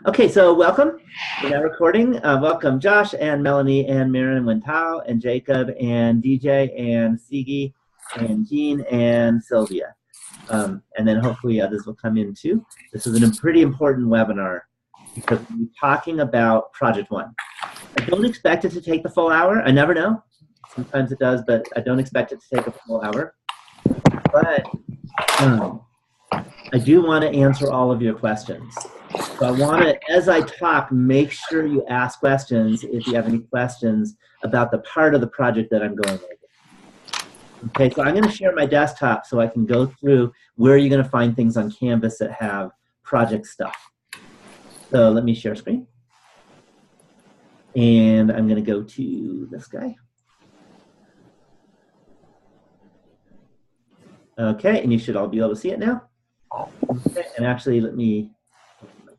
Okay, so welcome. We're now recording. Welcome, Josh and Melanie and Maren and Wentao and Jacob and DJ and Sigi and Jean and Sylvia. And then hopefully others will come in too. This is a pretty important webinar because we're talking about Project One. I don't expect it to take the full hour. I never know. Sometimes it does, but I don't expect it to take a full hour. But I do want to answer all of your questions. So I want to, as I talk, make sure you ask questions if you have any questions about the part of the project that I'm going over. Okay, so I'm going to share my desktop so I can go through where you're going to find things on Canvas that have project stuff. So let me share screen. And I'm going to go to this guy. Okay, and you should all be able to see it now. Okay, and actually, let me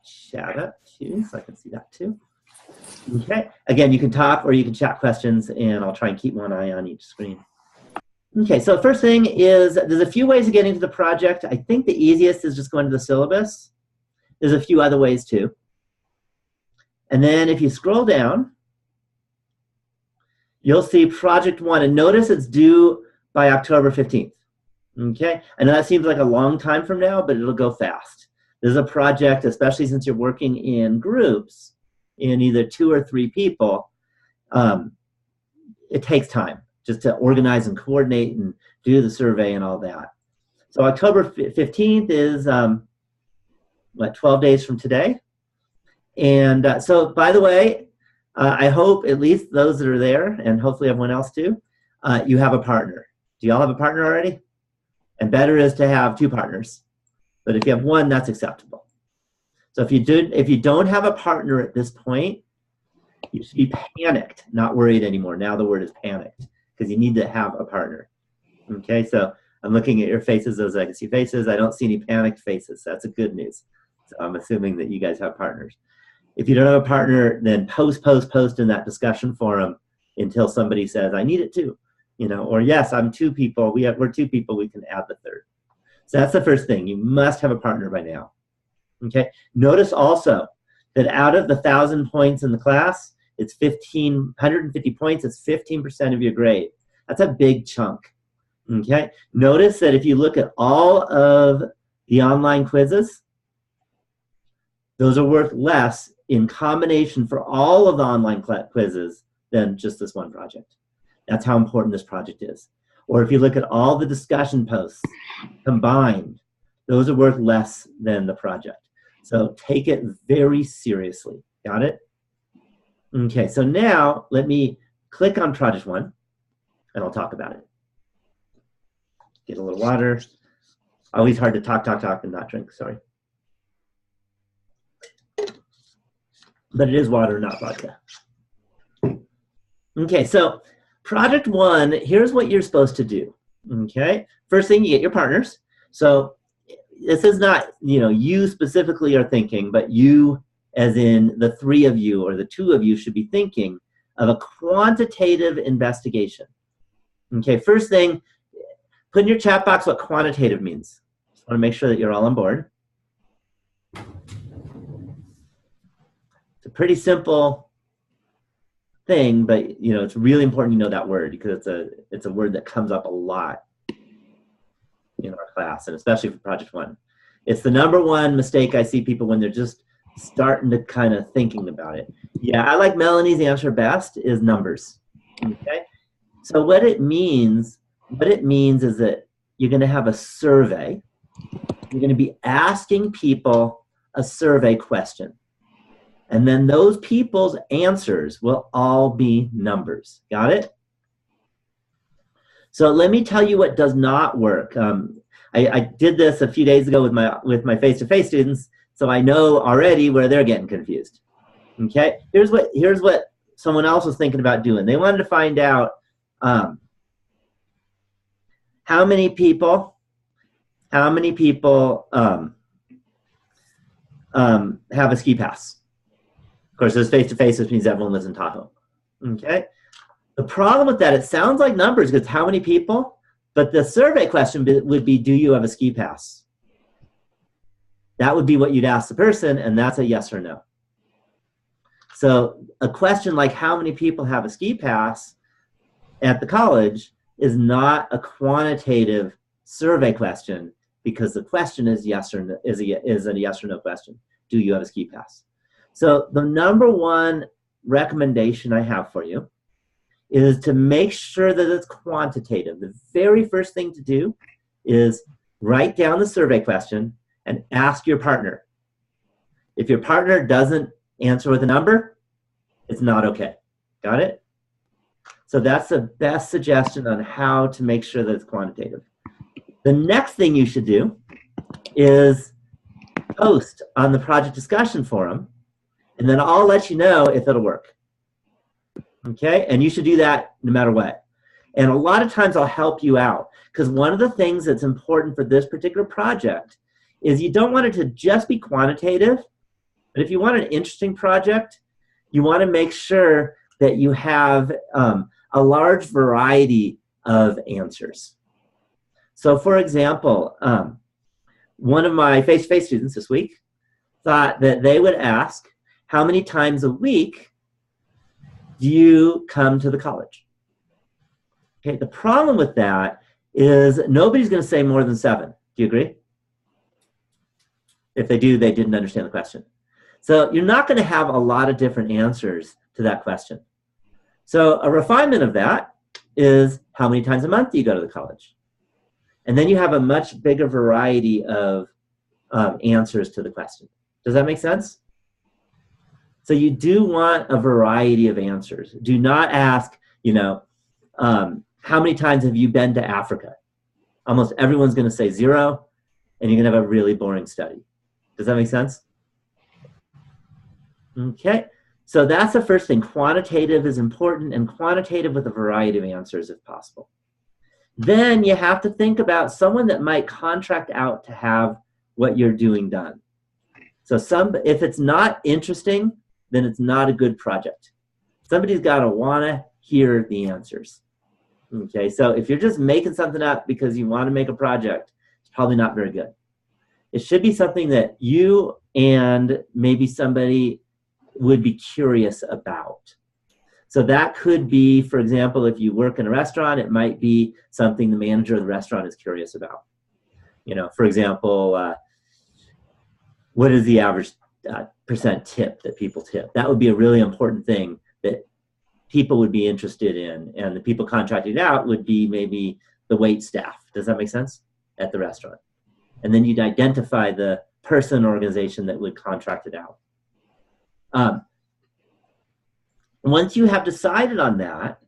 chat up too, so I can see that too. Okay, again, you can talk or you can chat questions, and I'll try and keep one eye on each screen. Okay, so first thing is, there's a few ways of getting to the project. I think the easiest is just going to the syllabus. There's a few other ways too. And then if you scroll down, you'll see Project One, and notice it's due by October 15th. Okay, I know that seems like a long time from now, but it'll go fast. This is a project, especially since you're working in groups, in either 2 or 3 people, it takes time just to organize and coordinate and do the survey and all that. So October 15th is, what, 12 days from today? And so, by the way, I hope at least those that are there, and hopefully everyone else too, you have a partner. Do y'all have a partner already? And better is to have 2 partners. But if you have 1, that's acceptable. So if you don't have a partner at this point, you should be panicked, not worried anymore. Now the word is panicked, because you need to have a partner. Okay, so I'm looking at your faces, those I can see faces. I don't see any panicked faces. That's a good news. So I'm assuming that you guys have partners. If you don't have a partner, then post in that discussion forum until somebody says, I need it too. You know, or yes, I'm 2 people. We're 2 people, we can add the 3rd. So that's the first thing. You must have a partner by now. Okay. Notice also that out of the 1,000 points in the class, it's 150 points. It's 15% of your grade. That's a big chunk. Okay. Notice that if you look at all of the online quizzes, those are worth less in combination for all of the online quizzes than just this one project. That's how important this project is. Or if you look at all the discussion posts combined, those are worth less than the project. So take it very seriously. Got it? Okay, so now let me click on Project One, and I'll talk about it. Get a little water. Always hard to talk and not drink, sorry. But it is water, not vodka. Okay, so Project One, here's what you're supposed to do, okay? First thing, you get your partners. So this is not, you specifically are thinking, but you, as in the 3 of you or the 2 of you, should be thinking of a quantitative investigation. Okay, first thing, put in your chat box what quantitative means. Just want to make sure that you're all on board. It's a pretty simple thing, but it's really important you know that word because it's a word that comes up a lot in our class, and especially for Project One. It's the #1 mistake I see people when they're just starting to kind of thinking about it. Yeah, I like Melanie's answer best is numbers. Okay, so what it means is that you're going to have a survey. You're going to be asking people a survey question. And then those people's answers will all be numbers. Got it? So let me tell you what does not work. I did this a few days ago with my face-to-face students, so I know already where they're getting confused. Okay? Here's what someone else was thinking about doing. They wanted to find out how many people have a ski pass. Of course, there's face-to-face, which means everyone lives in Tahoe. Okay? The problem with that, it sounds like numbers, because how many people? But the survey question would be, do you have a ski pass? That would be what you'd ask the person, and that's a yes or no. So a question like how many people have a ski pass at the college is not a quantitative survey question, because the question is yes or no, is a yes or no question. Do you have a ski pass? So the number one recommendation I have for you is to make sure that it's quantitative. The very first thing to do is write down the survey question and ask your partner. If your partner doesn't answer with a number, it's not okay. Got it? So that's the best suggestion on how to make sure that it's quantitative. The next thing you should do is post on the project discussion forum, and then I'll let you know if it'll work. Okay? And you should do that no matter what. And a lot of times I'll help you out, because one of the things that's important for this particular project is you don't want it to just be quantitative, but if you want an interesting project, you want to make sure that you have a large variety of answers. So for example, one of my face-to-face students this week thought that they would ask, how many times a week do you come to the college? Okay, the problem with that is nobody's going to say more than 7. Do you agree? If they do, they didn't understand the question. So you're not going to have a lot of different answers to that question. So a refinement of that is how many times a month do you go to the college? And then you have a much bigger variety of answers to the question. Does that make sense? So you do want a variety of answers. Do not ask, how many times have you been to Africa? Almost everyone's going to say 0, and you're going to have a really boring study. Does that make sense? Okay, so that's the first thing. Quantitative is important, and quantitative with a variety of answers if possible. Then you have to think about someone that might contract out to have what you're doing done. So if it's not interesting, then it's not a good project. Somebody's got to want to hear the answers. Okay, so if you're just making something up because you want to make a project, it's probably not very good. It should be something that you and maybe somebody would be curious about. So that could be, for example, if you work in a restaurant, it might be something the manager of the restaurant is curious about. For example, what is the average percent tip that people tip? That would be a really important thing that people would be interested in, and the people contracted out would be maybe the wait staff. Does that make sense? At the restaurant. And then you'd identify the person or organization that would contract it out. Once you have decided on that,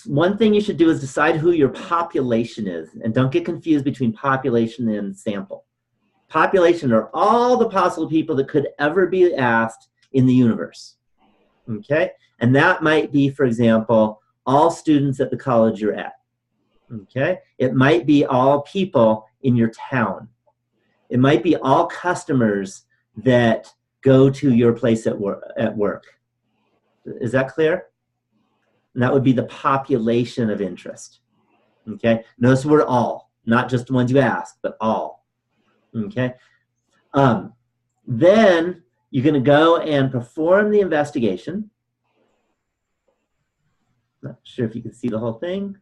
one thing you should do is decide who your population is. And don't get confused between population and sample. Population are all the possible people that could ever be asked in the universe. Okay? And that might be, for example, all students at the college you're at. Okay? It might be all people in your town. It might be all customers that go to your place at work. Is that clear? And that would be the population of interest. Okay? Notice the word all, not just the ones you ask, but all. Okay? Then you're going to go and perform the investigation. Not sure if you can see the whole thing.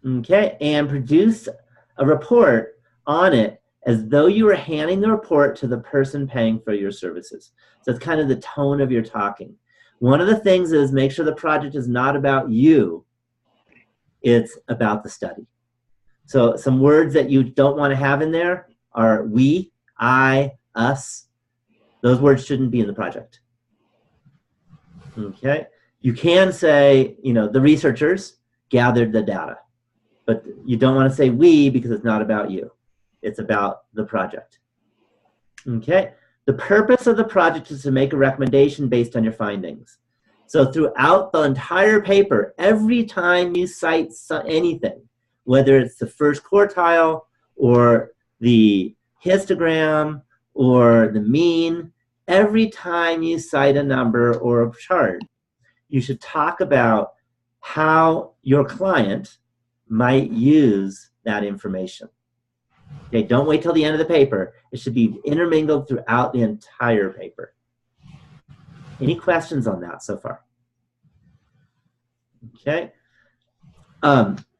Okay, and produce a report on it as though you were handing the report to the person paying for your services. So it's kind of the tone of your talking. One of the things is make sure the project is not about you, it's about the study. So some words that you don't want to have in there are we, I, us. Those words shouldn't be in the project. Okay, you can say, the researchers gathered the data, but you don't want to say we because it's not about you. It's about the project. Okay, the purpose of the project is to make a recommendation based on your findings. So throughout the entire paper, every time you cite anything, whether it's the first quartile or the histogram or the mean, every time you cite a number or a chart, you should talk about how your client might use that information. Okay, don't wait till the end of the paper. It should be intermingled throughout the entire paper. Any questions on that so far? Okay.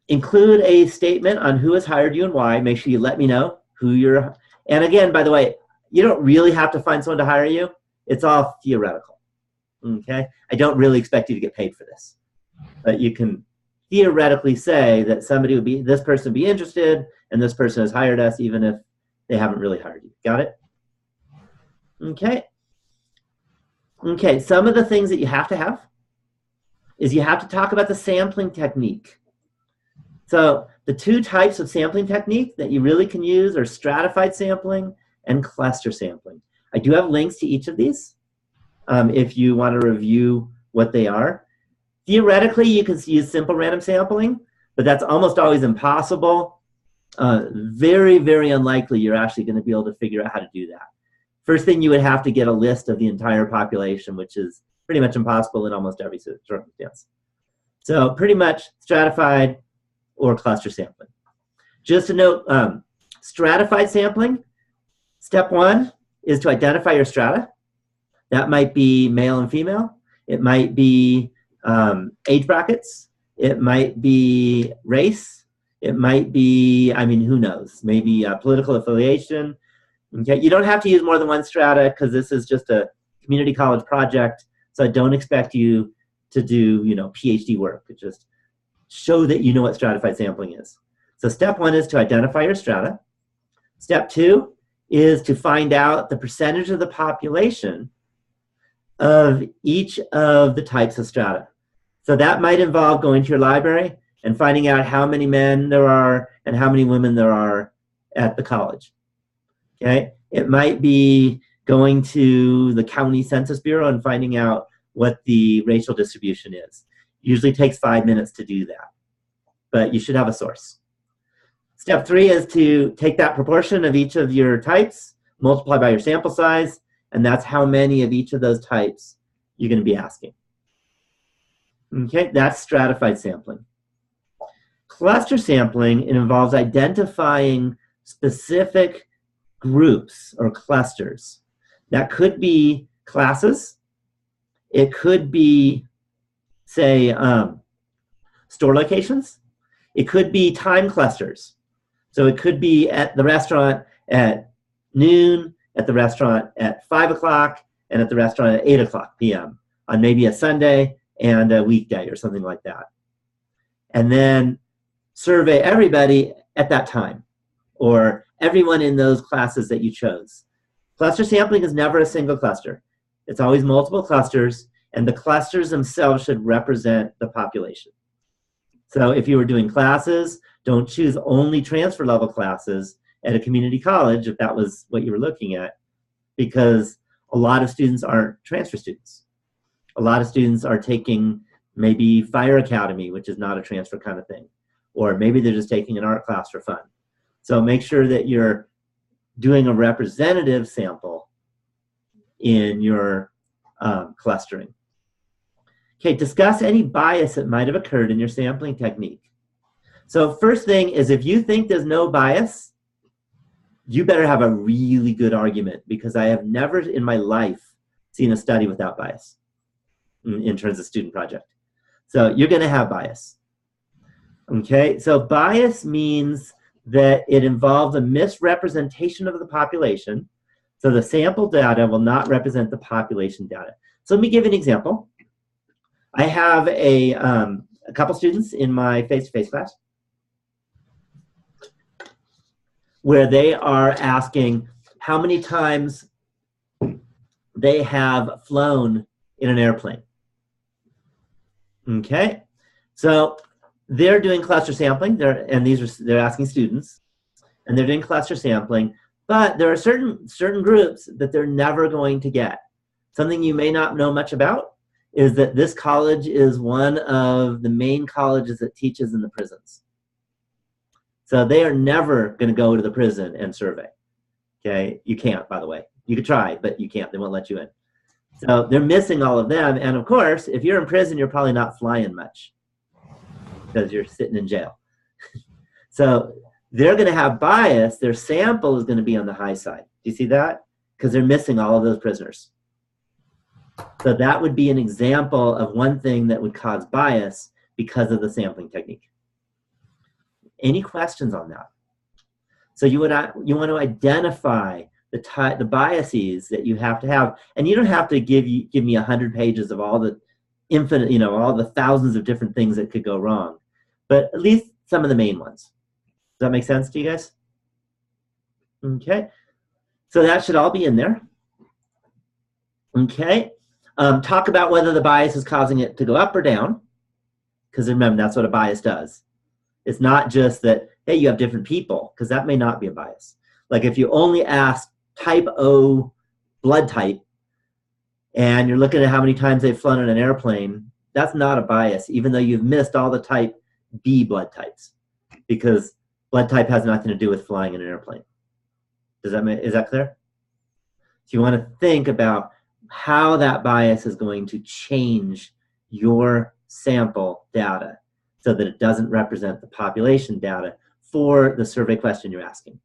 Include a statement on who has hired you and why. Make sure you let me know who you're, and again, by the way, you don't really have to find someone to hire you. It's all theoretical, okay? I don't really expect you to get paid for this, but you can theoretically say that somebody would be, this person would be interested, and this person has hired us even if they haven't really hired you. Got it? Okay. Okay, some of the things that you have to have is you have to talk about the sampling technique. So the two types of sampling technique that you really can use are stratified sampling and cluster sampling. I do have links to each of these if you want to review what they are. Theoretically, you can use simple random sampling, but that's almost always impossible. Very, very unlikely you're actually going to be able to figure out how to do that. First thing, you would have to get a list of the entire population, which is pretty much impossible in almost every circumstance. So pretty much stratified or cluster sampling. Just to note, stratified sampling, step one is to identify your strata. That might be male and female. It might be age brackets. It might be race. It might be, I mean, who knows? Maybe political affiliation. Okay, you don't have to use more than one strata because this is just a community college project. So I don't expect you to do, you know, PhD work. It just show that you know what stratified sampling is. So step one is to identify your strata. Step two is to find out the percentage of the population of each of the types of strata. So that might involve going to your library and finding out how many men there are and how many women there are at the college. Okay, it might be going to the county census bureau and finding out what the racial distribution is. Usually takes 5 minutes to do that, but you should have a source. Step three is to take that proportion of each of your types, multiply by your sample size, and that's how many of each of those types you're going to be asking. Okay, that's stratified sampling. Cluster sampling, it involves identifying specific groups or clusters. That could be classes. It could be, say, store locations. It could be time clusters. So it could be at the restaurant at noon, at the restaurant at 5 o'clock, and at the restaurant at 8 o'clock p.m. on maybe a Sunday and a weekday or something like that. And then survey everybody at that time, or everyone in those classes that you chose. Cluster sampling is never a single cluster. It's always multiple clusters, and the clusters themselves should represent the population. So if you were doing classes, don't choose only transfer level classes at a community college if that was what you were looking at, because a lot of students aren't transfer students. A lot of students are taking maybe Fire Academy, which is not a transfer kind of thing, or maybe they're just taking an art class for fun. So make sure that you're doing a representative sample in your clustering. Okay, discuss any bias that might have occurred in your sampling technique. So first thing is, if you think there's no bias, you better have a really good argument, because I have never in my life seen a study without bias in terms of student project. So you're going to have bias. Okay, so bias means that it involves a misrepresentation of the population. So the sample data will not represent the population data. So let me give you an example. I have a couple students in my face-to-face class where they are asking how many times they have flown in an airplane. Okay, so they're doing cluster sampling, they're asking students, and they're doing cluster sampling, but there are certain groups that they're never going to get. Something you may not know much about is that this college is one of the main colleges that teaches in the prisons. So they are never going to go to the prison and survey. Okay, you can't, by the way. You could try, but you can't. They won't let you in. So they're missing all of them. And of course, if you're in prison, you're probably not flying much because you're sitting in jail. So they're going to have bias. Their sample is going to be on the high side. Do you see that? Because they're missing all of those prisoners. So that would be an example of one thing that would cause bias because of the sampling technique. Any questions on that? So you want to identify the biases that you have to have, and you don't have to give me 100 pages of all the infinite, all the thousands of different things that could go wrong, but at least some of the main ones. Does that make sense to you guys? Okay, so that should all be in there. Okay, talk about whether the bias is causing it to go up or down, because remember, that's what a bias does. It's not just that, hey, you have different people, because that may not be a bias. Like if you only ask type O blood type, and you're looking at how many times they've flown in an airplane, that's not a bias, even though you've missed all the type B blood types, because blood type has nothing to do with flying in an airplane. Is that clear? So you want to think about how that bias is going to change your sample data so that it doesn't represent the population data for the survey question you're asking.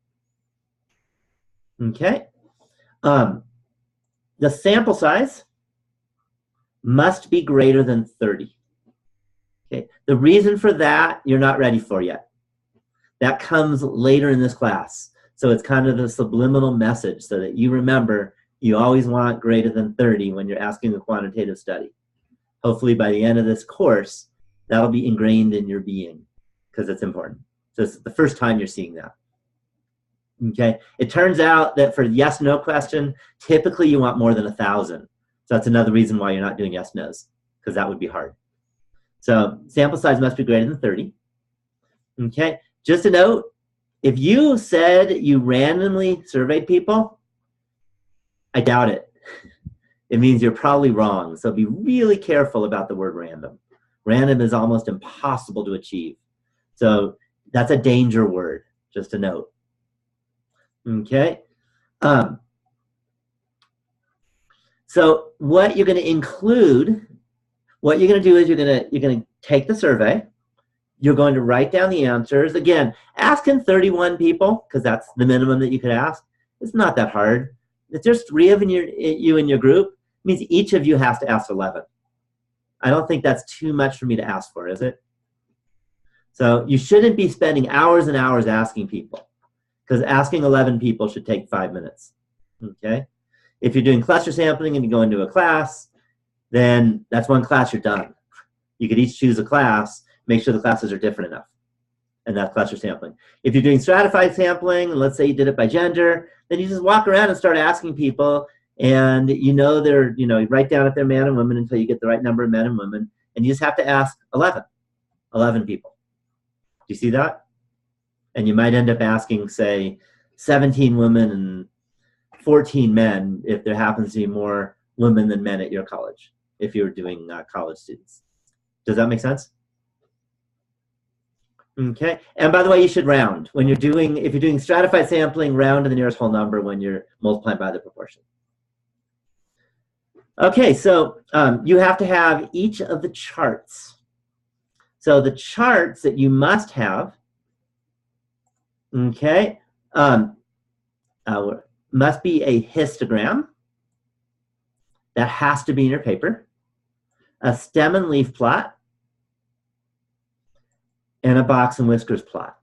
Okay. The sample size must be greater than 30. Okay. The reason for that, you're not ready for yet. That comes later in this class. So it's kind of a subliminal message so that you remember you always want greater than 30 when you're asking a quantitative study. Hopefully by the end of this course, that'll be ingrained in your being because it's important. So it's the first time you're seeing that. Okay, it turns out that for yes/no question, typically you want more than 1,000. So that's another reason why you're not doing yes/nos, because that would be hard. So sample size must be greater than 30. Okay, just a note, if you said you randomly surveyed people, I doubt it. It means you're probably wrong. So be really careful about the word random. Random is almost impossible to achieve. So that's a danger word, just a note. Okay. So what you're going to include, what you're going to do is you're going to take the survey. You're going to write down the answers. Again, asking 31 people, because that's the minimum that you could ask, it's not that hard. If there's 3 of you in your group, it means each of you has to ask 11. I don't think that's too much for me to ask for, is it? So you shouldn't be spending hours and hours asking people, because asking 11 people should take 5 minutes, okay? If you're doing cluster sampling and you go into a class, then that's one class, you're done. You could each choose a class, make sure the classes are different enough, and that's cluster sampling. If you're doing stratified sampling, and let's say you did it by gender, then you just walk around and start asking people, and you write down if they're man and woman until you get the right number of men and women, and you just have to ask 11 people. Do you see that? And you might end up asking, say, 17 women and 14 men if there happens to be more women than men at your college, if you're doing college students. Does that make sense? Okay. And by the way, you should round. If you're doing stratified sampling, round to the nearest whole number when you're multiplying by the proportion. Okay, so you have to have each of the charts. So the charts that you must have, okay, must be a histogram. That has to be in your paper. A stem and leaf plot. And a box and whiskers plot.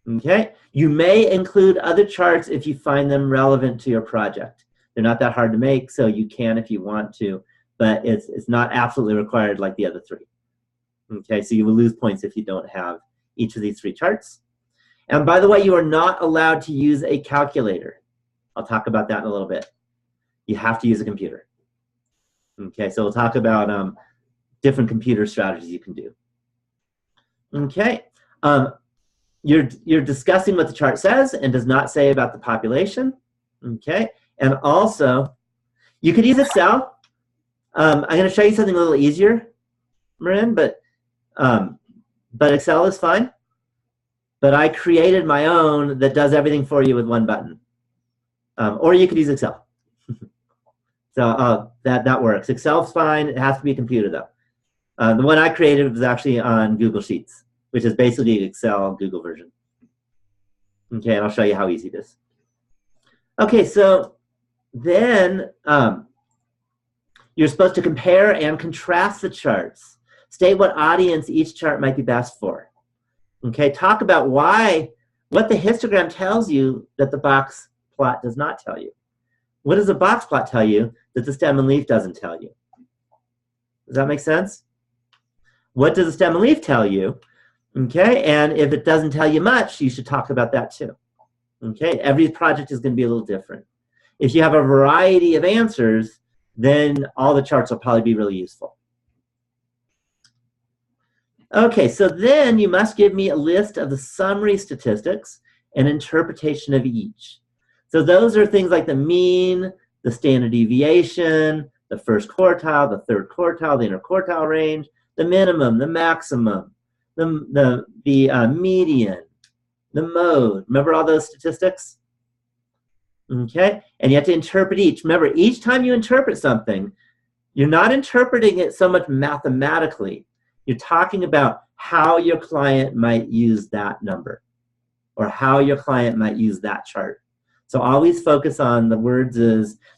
Okay, you may include other charts if you find them relevant to your project. They're not that hard to make, so you can if you want to, but it's not absolutely required like the other 3. Okay, so you will lose points if you don't have each of these 3 charts. And by the way, you are not allowed to use a calculator. I'll talk about that in a little bit. You have to use a computer. Okay, so we'll talk about different computer strategies you can do. Okay, you're discussing what the chart says and does not say about the population. Okay, and also you could use Excel. I'm going to show you something a little easier, Marin, but Excel is fine. But I created my own that does everything for you with one button. Or you could use Excel. So that works. Excel's fine. It has to be a computer, though. The one I created was actually on Google Sheets, which is basically an Excel Google version. Okay, and I'll show you how easy it is. Okay, so then You're supposed to compare and contrast the charts. State what audience each chart might be best for. Okay, talk about what the histogram tells you that the box plot does not tell you. What does the box plot tell you that the stem and leaf doesn't tell you? Does that make sense? What does the stem and leaf tell you? Okay, and if it doesn't tell you much, you should talk about that too. Okay, every project is going to be a little different. If you have a variety of answers, then all the charts will probably be really useful. Okay, so then you must give me a list of the summary statistics and interpretation of each. So those are things like the mean, the standard deviation, the first quartile, the third quartile, the interquartile range, the minimum, the maximum, the median, the mode. Remember all those statistics? Okay, and you have to interpret each. Remember, each time you interpret something, you're not interpreting it so much mathematically. You're talking about how your client might use that number or how your client might use that chart. So always focus on the words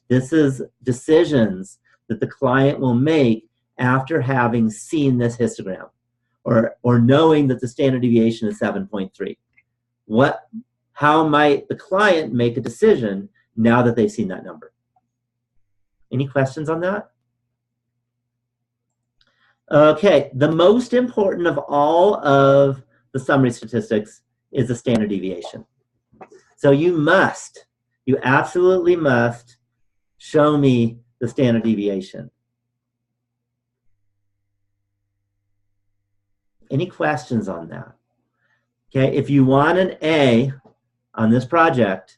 this is decisions that the client will make after having seen this histogram or knowing that the standard deviation is 7.3. How might the client make a decision now that they've seen that number? Any questions on that? Okay, the most important of all of the summary statistics is the standard deviation. So you absolutely must show me the standard deviation. Any questions on that? Okay, if you want an A on this project,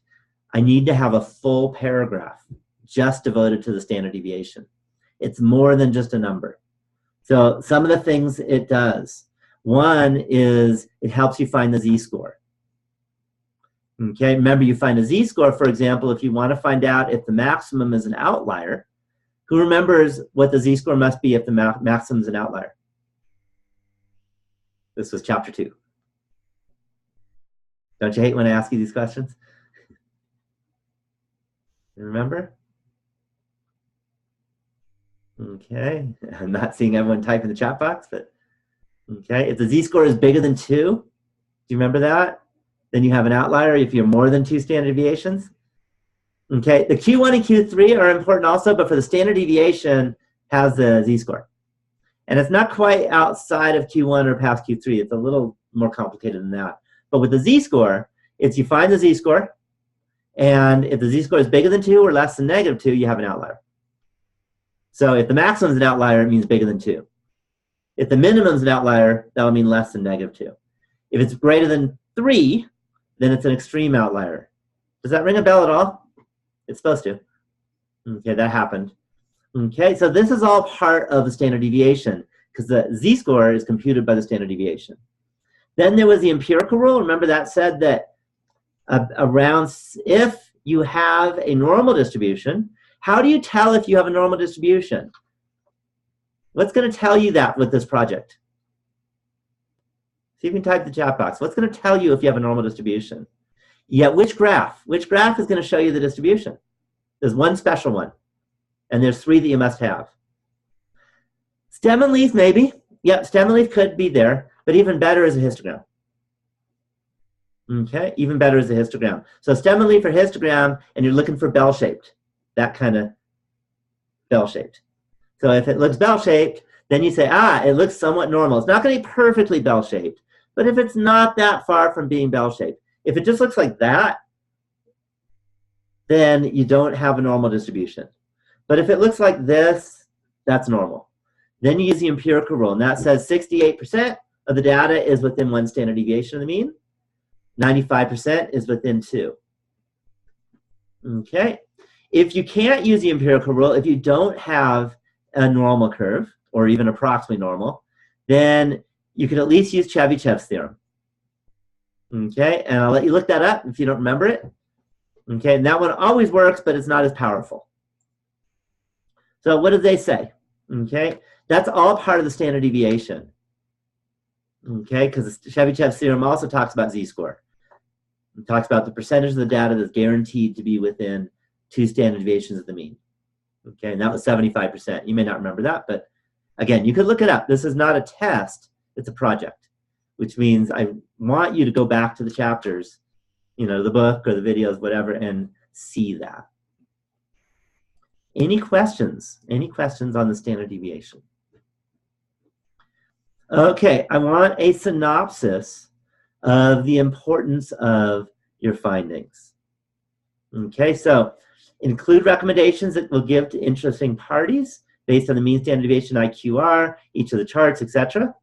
I need to have a full paragraph just devoted to the standard deviation. It's more than just a number. So some of the things it does. One is it helps you find the z-score. Okay, remember you find a z-score, for example, if you want to find out if the maximum is an outlier. Who remembers what the z-score must be if the maximum is an outlier? This was chapter 2. Don't you hate when I ask you these questions? You remember? Okay, I'm not seeing everyone type in the chat box, but okay. If the z-score is bigger than 2, do you remember that? Then you have an outlier if you're more than 2 standard deviations. Okay, the Q1 and Q3 are important also, but for the standard deviation has the z-score. And it's not quite outside of Q1 or past Q3. It's a little more complicated than that. But with the z-score, it's you find the z-score, and if the z-score is bigger than 2 or less than -2, you have an outlier. So if the maximum is an outlier, it means bigger than 2. If the minimum is an outlier, that will mean less than -2. If it's greater than 3, then it's an extreme outlier. Does that ring a bell at all? It's supposed to. Okay, that happened. Okay, so this is all part of the standard deviation because the z-score is computed by the standard deviation. Then there was the empirical rule. Remember that said that if you have a normal distribution, how do you tell if you have a normal distribution? What's going to tell you that with this project? See if you can type the chat box. What's going to tell you if you have a normal distribution? Yeah, which graph? Which graph is going to show you the distribution? There's one special one, and there's 3 that you must have. Stem and leaf, maybe. Yep, stem and leaf could be there, but even better is a histogram. Okay, even better is a histogram. So stem and leaf are histogram, and you're looking for bell-shaped, that kind of bell-shaped. So if it looks bell-shaped, then you say, it looks somewhat normal. It's not going to be perfectly bell-shaped, but if it's not that far from being bell-shaped, if it just looks like that, then you don't have a normal distribution. But if it looks like this, that's normal. Then you use the empirical rule, and that says 68% of the data is within 1 standard deviation of the mean. 95% is within 2. Okay. If you can't use the empirical rule, if you don't have a normal curve, or even approximately normal, then you could at least use Chebyshev's theorem. Okay, and I'll let you look that up if you don't remember it. Okay, and that one always works, but it's not as powerful. So what did they say? Okay, that's all part of the standard deviation. Okay, because Chebyshev's theorem also talks about z-score. It talks about the percentage of the data that's guaranteed to be within 2 standard deviations of the mean. Okay, and that was 75%. You may not remember that, but again, you could look it up. This is not a test, it's a project, which means I want you to go back to the chapters, you know, the book or the videos, whatever, and see that. Any questions? Any questions on the standard deviation? Okay, I want a synopsis of the importance of your findings. Okay, so include recommendations that will give to interesting parties based on the mean standard deviation, IQR, each of the charts, etc.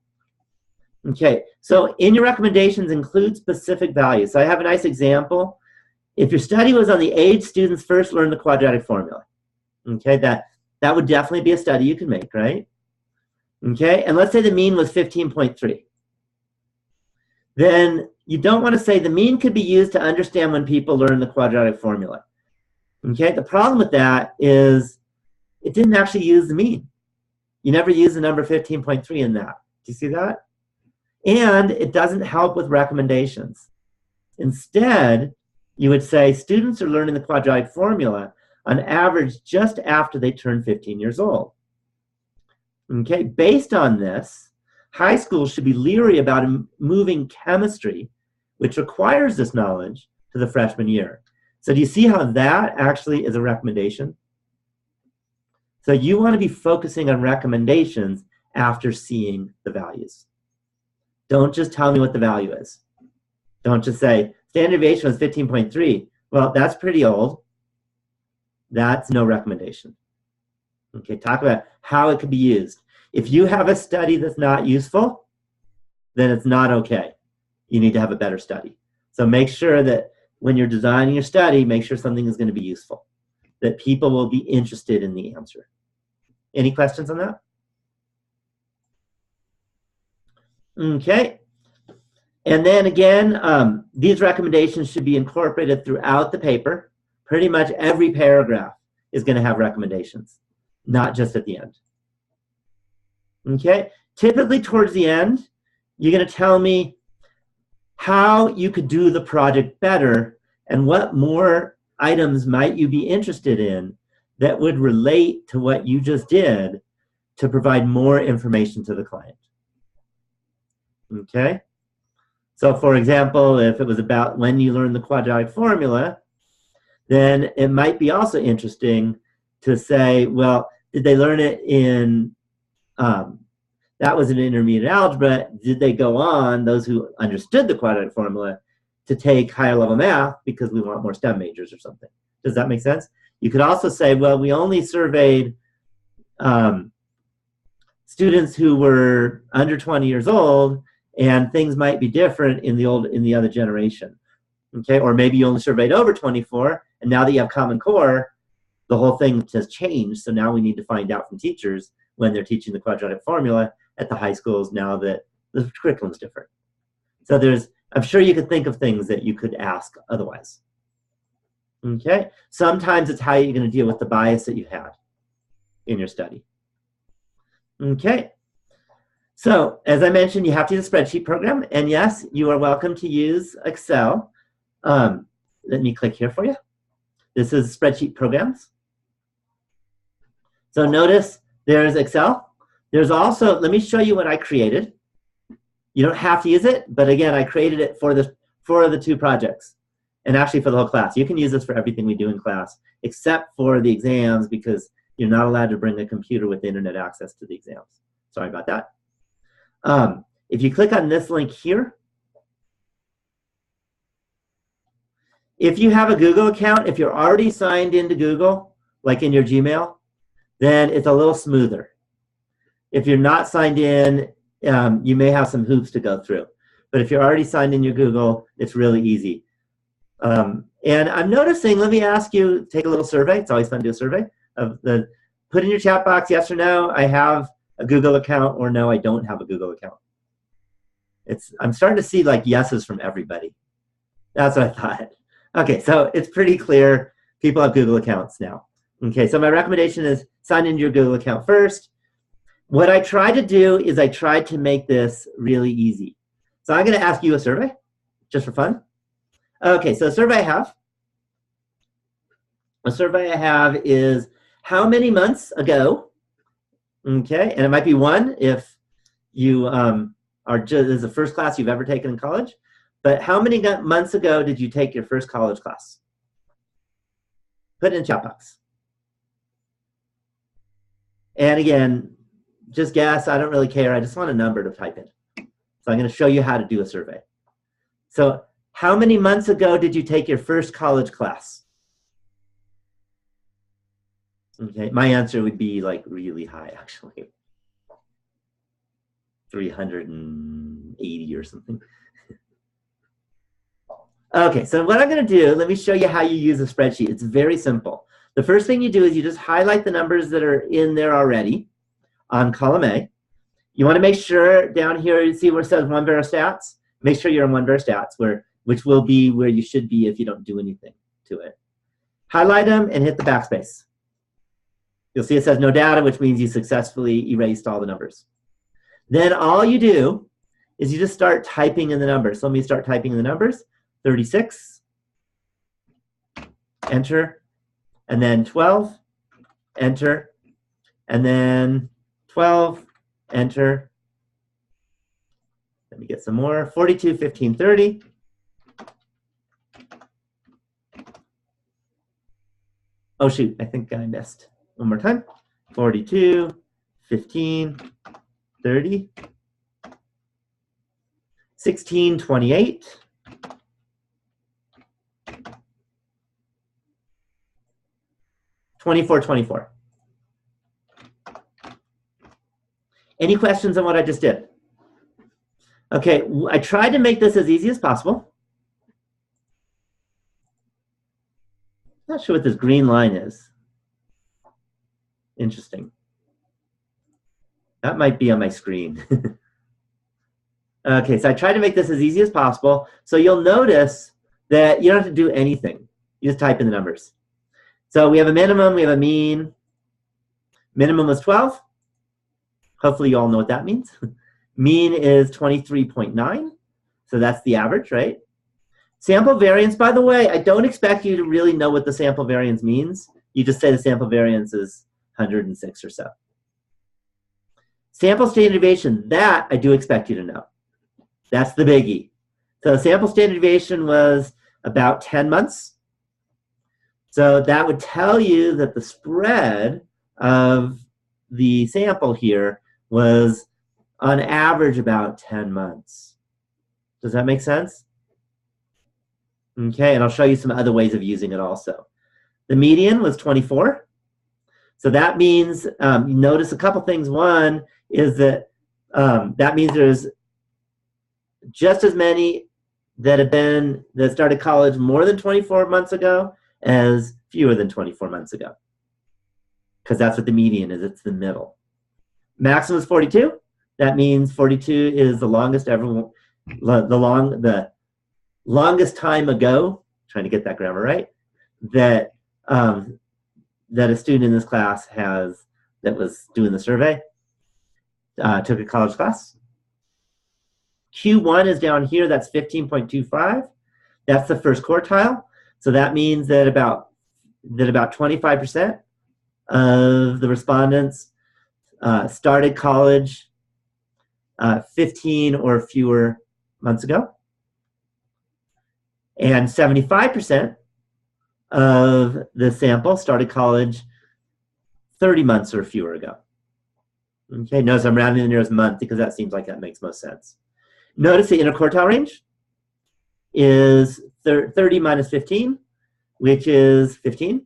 Okay, so in your recommendations, include specific values. So I have a nice example. If your study was on the age students first learned the quadratic formula, okay, that would definitely be a study you can make, right? Okay, and let's say the mean was 15.3. Then you don't want to say the mean could be used to understand when people learn the quadratic formula. Okay, the problem with that is it didn't actually use the mean. You never use the number 15.3 in that. Do you see that? And it doesn't help with recommendations. Instead, you would say students are learning the quadratic formula on average just after they turn 15 years old. Okay, based on this, high schools should be leery about moving chemistry, which requires this knowledge, to the freshman year. So do you see how that actually is a recommendation? So you want to be focusing on recommendations after seeing the values. Don't just tell me what the value is. Don't just say, standard deviation was 15.3. Well, that's pretty old. That's no recommendation. Okay, talk about how it could be used. If you have a study that's not useful, then it's not okay. You need to have a better study. So make sure that when you're designing your study, make sure something is going to be useful, that people will be interested in the answer. Any questions on that? Okay. And then again, these recommendations should be incorporated throughout the paper. Pretty much every paragraph is going to have recommendations, not just at the end. Okay. Typically towards the end, you're going to tell me how you could do the project better and what more items might you be interested in that would relate to what you just did to provide more information to the client. Okay? So for example, if it was about when you learn the quadratic formula, then it might be also interesting to say, well, did they learn it in, that was in intermediate algebra, did they go on, those who understood the quadratic formula, to take higher level math because we want more STEM majors or something? Does that make sense? You could also say, well, we only surveyed students who were under 20 years old, and things might be different in the other generation. Okay, or maybe you only surveyed over 24, and now that you have Common Core, the whole thing has changed. So now we need to find out from teachers when they're teaching the quadratic formula at the high schools now that the curriculum's different. So I'm sure you could think of things that you could ask otherwise. Okay, sometimes it's how you're going to deal with the bias that you had in your study. Okay, so as I mentioned, you have to use a spreadsheet program, and yes, you are welcome to use Excel. Let me click here for you. This is spreadsheet programs. So notice there's Excel. There's also, let me show you what I created. You don't have to use it, but again, I created it for the two projects, and actually for the whole class. You can use this for everything we do in class, except for the exams, because you're not allowed to bring a computer with internet access to the exams. Sorry about that. If you click on this link here, if you have a Google account, if you're already signed into Google, like in your Gmail, then it's a little smoother. If you're not signed in, you may have some hoops to go through. But if you're already signed in your Google, it's really easy. And I'm noticing, let me ask you, take a little survey. It's always fun to do a survey. Put in your chat box, yes or no, I have a Google account, or no, I don't have a Google account. I'm starting to see like yeses from everybody. That's what I thought. Okay, so it's pretty clear people have Google accounts now. Okay, so my recommendation is sign into your Google account first. What I tried to do is I tried to make this really easy. So I'm going to ask you a survey, just for fun. Okay, so the survey I have is, how many months ago, okay, and it might be 1 if you are just, this is the first class you've ever taken in college, but how many months ago did you take your first college class? Put it in the chat box. And again, just guess, I don't really care, I just want a number to type in. So I'm going to show you how to do a survey. So how many months ago did you take your first college class? Okay, my answer would be like really high, actually. 380 or something. Okay, so what I'm going to do, let me show you how you use a spreadsheet. It's very simple. The first thing you do is you just highlight the numbers that are in there already on column A. You want to make sure down here, you see where it says OneVera Stats? Make sure you're in OneVera Stats, which will be where you should be if you don't do anything to it. Highlight them and hit the backspace. You'll see it says no data, which means you successfully erased all the numbers. Then all you do is you just start typing in the numbers. So let me start typing in the numbers. 36, enter, and then 12, enter, and then 12, enter. Let me get some more. 42, 15, 30. Oh shoot, I think I missed. One more time. 42, 15, 30, 16, 28, 24, 24. Any questions on what I just did? Okay, I tried to make this as easy as possible. Not sure what this green line is. Interesting. That might be on my screen. Okay, so I tried to make this as easy as possible. So you'll notice that you don't have to do anything. You just type in the numbers. So we have a minimum, we have a mean. Minimum was 12. Hopefully you all know what that means. Mean is 23.9. So that's the average, right? Sample variance, by the way, I don't expect you to really know what the sample variance means. You just say the sample variance is 106 or so. Sample standard deviation, that I do expect you to know. That's the biggie. So sample standard deviation was about 10 months. So that would tell you that the spread of the sample here was on average about 10 months. Does that make sense? Okay, and I'll show you some other ways of using it also. The median was 24. So that means, you notice a couple things. One is that that means there's just as many that started college more than 24 months ago as fewer than 24 months ago. Because that's what the median is, it's the middle. Maximum is 42. That means 42 is the longest ever, the longest time ago, trying to get that grammar right, that that a student in this class has, that was doing the survey, took a college class. Q1 is down here, that's 15.25. That's the first quartile. So that means that about 25% of the respondents started college 15 or fewer months ago. And 75% of the sample started college 30 months or fewer ago. Okay, notice I'm rounding the nearest month because that seems like that makes most sense. Notice the interquartile range is 30 minus 15, which is 15.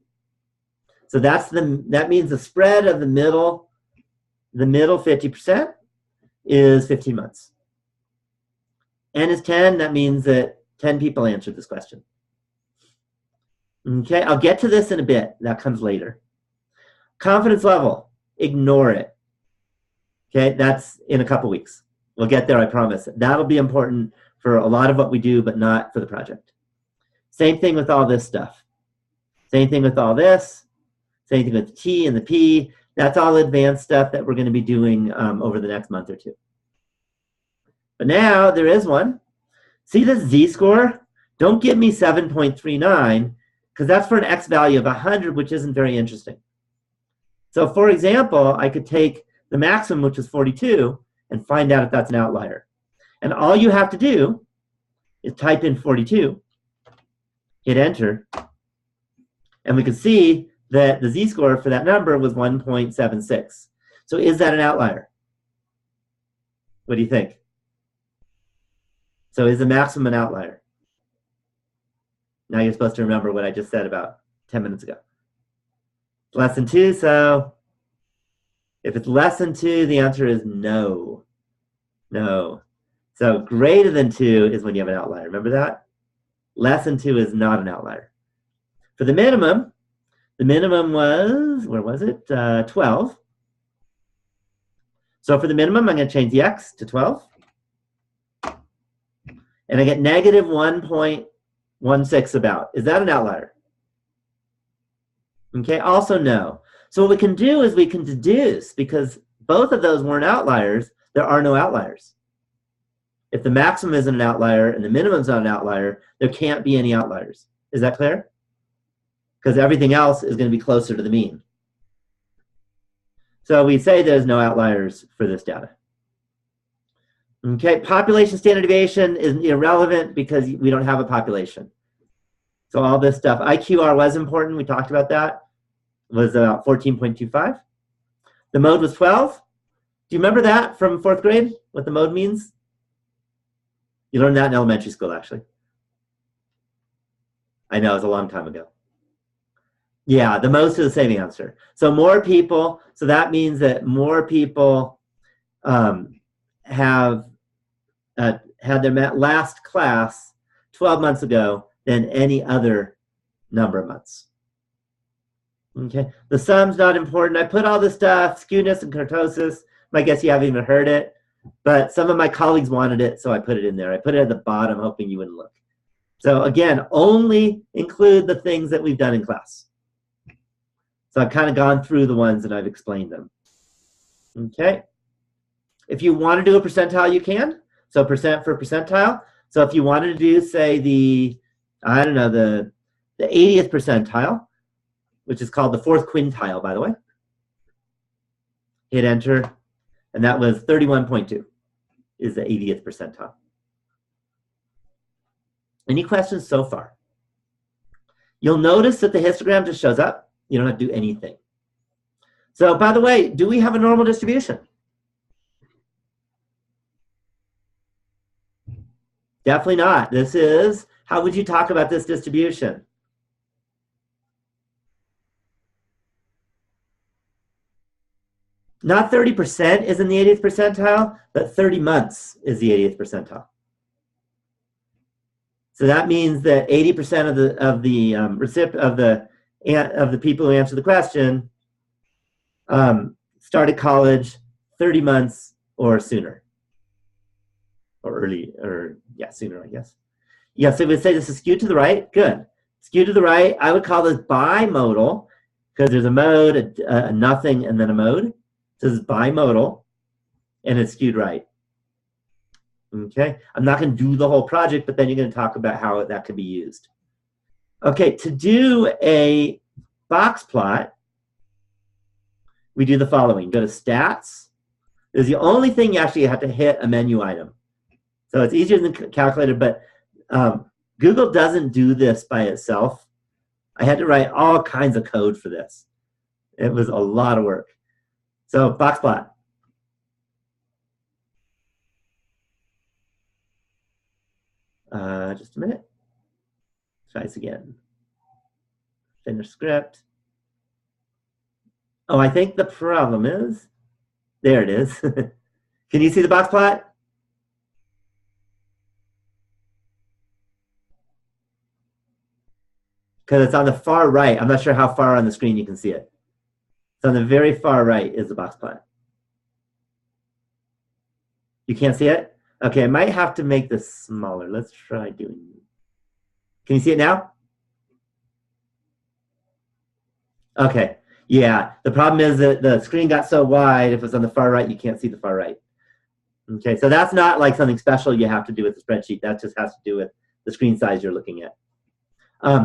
So that means the spread of the middle 50% is 15 months. N is 10, that means that 10 people answered this question. Okay, I'll get to this in a bit. That comes later. Confidence level, ignore it. Okay, that's in a couple weeks. We'll get there, I promise. That'll be important for a lot of what we do, but not for the project. Same thing with all this stuff. Same thing with all this. Same thing with the T and the P. That's all advanced stuff that we're going to be doing over the next month or two. But now there is one. See this z-score? Don't give me 7.39 because that's for an x value of 100, which isn't very interesting. So for example, I could take the maximum, which is 42, and find out if that's an outlier. And all you have to do is type in 42, hit enter, and we can see that the z-score for that number was 1.76. So is that an outlier? What do you think? So is the maximum an outlier? Now you're supposed to remember what I just said about 10 minutes ago. Less than 2, so if it's less than 2, the answer is no. No. So greater than 2 is when you have an outlier. Remember that? Less than 2 is not an outlier. For the minimum was, where was it? 12. So for the minimum, I'm going to change the x to 12. And I get negative 1.16 about. Is that an outlier? Okay, also no. So what we can do is we can deduce, because both of those weren't outliers, there are no outliers. If the maximum isn't an outlier and the minimum is not an outlier, there can't be any outliers. Is that clear? Because everything else is going to be closer to the mean. So we say there's no outliers for this data. Okay, population standard deviation is irrelevant because we don't have a population. So all this stuff, IQR was important, we talked about that, was about 14.25. The mode was 12. Do you remember that from 4th grade, what the mode means? You learned that in elementary school, actually. I know, it was a long time ago. Yeah, the most is the same answer. So more people, so that means that more people have had their last class 12 months ago than any other number of months. Okay, the sum's not important. I put all this stuff, skewness and kurtosis. I guess you haven't even heard it, but some of my colleagues wanted it, so I put it in there. I put it at the bottom, hoping you wouldn't look. So again, only include the things that we've done in class. So I've kind of gone through the ones and I've explained them. Okay. If you want to do a percentile, you can. So percent for percentile. So if you wanted to do, say, the 80th percentile, which is called the 4th quintile, by the way, hit enter, and that was 31.2 is the 80th percentile. Any questions so far? You'll notice that the histogram just shows up. You don't have to do anything. So by the way, do we have a normal distribution? Definitely not. This is, how would you talk about this distribution? Not 30% is in the 80th percentile, but 30 months is the 80th percentile. So that means that 80% of the people who answer the question started college 30 months or sooner, or early, or yeah, sooner, I guess. Yeah, so we would say this is skewed to the right. Good. Skewed to the right. I would call this bimodal because there's a mode, a nothing, and then a mode. So this is bimodal, and it's skewed right. Okay, I'm not going to do the whole project, but then you're going to talk about how that could be used. Okay, to do a box plot, we do the following. Go to Stats. This is the only thing you actually have to hit a menu item. So it's easier than calculator, but Google doesn't do this by itself. I had to write all kinds of code for this. It was a lot of work. So box plot. Just a minute. Try this again. Finish script. Oh, I think the problem is, there it is. Can you see the box plot? Because it's on the far right. I'm not sure how far on the screen you can see it. It's on the very far right is the box plot. You can't see it? Okay, I might have to make this smaller. Let's try doing it. Can you see it now? Okay, yeah. The problem is that the screen got so wide, if it's on the far right, you can't see the far right. Okay, so that's not like something special you have to do with the spreadsheet. That just has to do with the screen size you're looking at.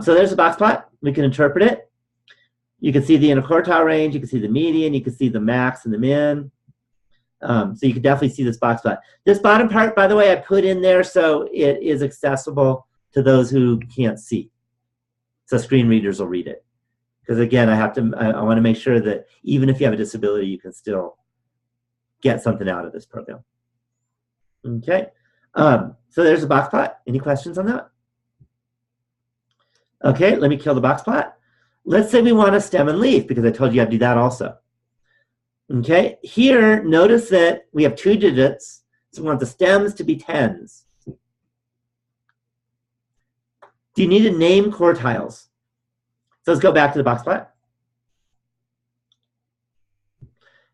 So there's a box plot. We can interpret it. You can see the interquartile range, you can see the median, you can see the max and the min. So you can definitely see this box plot. This bottom part, by the way, I put in there so it is accessible to those who can't see. So screen readers will read it. Because again, I want to make sure that even if you have a disability, you can still get something out of this program. Okay, so there's a box plot. Any questions on that? Okay, let me kill the box plot. Let's say we want a stem and leaf, because I told you I'd do that also. Okay, here, notice that we have 2 digits, so we want the stems to be tens. Do you need to name quartiles? So let's go back to the box plot.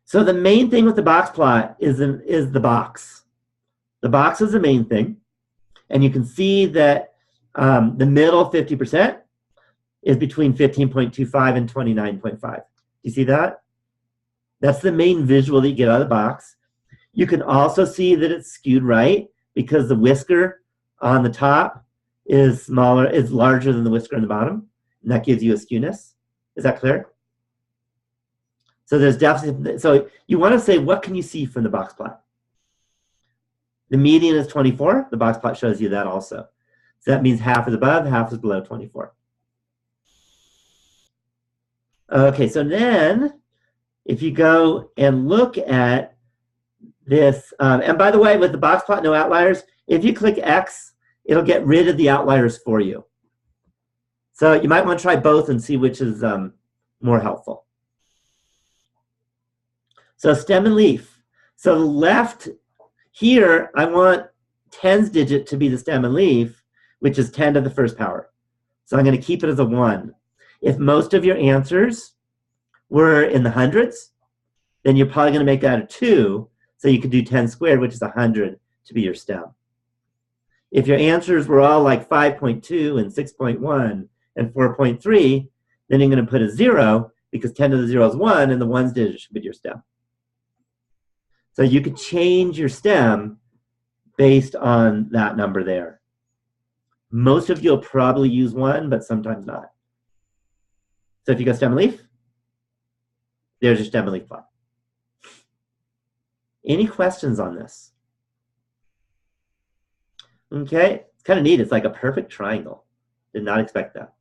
So the main thing with the box plot is the box. The box is the main thing. And you can see that the middle 50% is between 15.25 and 29.5. Do you see that? That's the main visual that you get out of the box. You can also see that it's skewed right because the whisker on the top is larger than the whisker on the bottom. And that gives you a skewness. Is that clear? So there's definitely, so you want to say, what can you see from the box plot? The median is 24. The box plot shows you that also. So that means half is above, half is below 24. Okay, so then if you go and look at this, and by the way, with the box plot, no outliers, if you click X, it'll get rid of the outliers for you. So you might want to try both and see which is more helpful. So stem and leaf. So the left here, I want tens digit to be the stem and leaf, which is 10 to the first power. So I'm going to keep it as a 1. If most of your answers were in the hundreds, then you're probably going to make that a 2. So you could do 10 squared, which is 100, to be your stem. If your answers were all like 5.2 and 6.1 and 4.3, then you're going to put a 0 because 10 to the 0 is 1 and the 1's digit should be your stem. So you could change your stem based on that number there. Most of you will probably use 1, but sometimes not. So if you go stem and leaf, there's your stem and leaf plot. Any questions on this? Okay, it's kind of neat. It's like a perfect triangle. Did not expect that.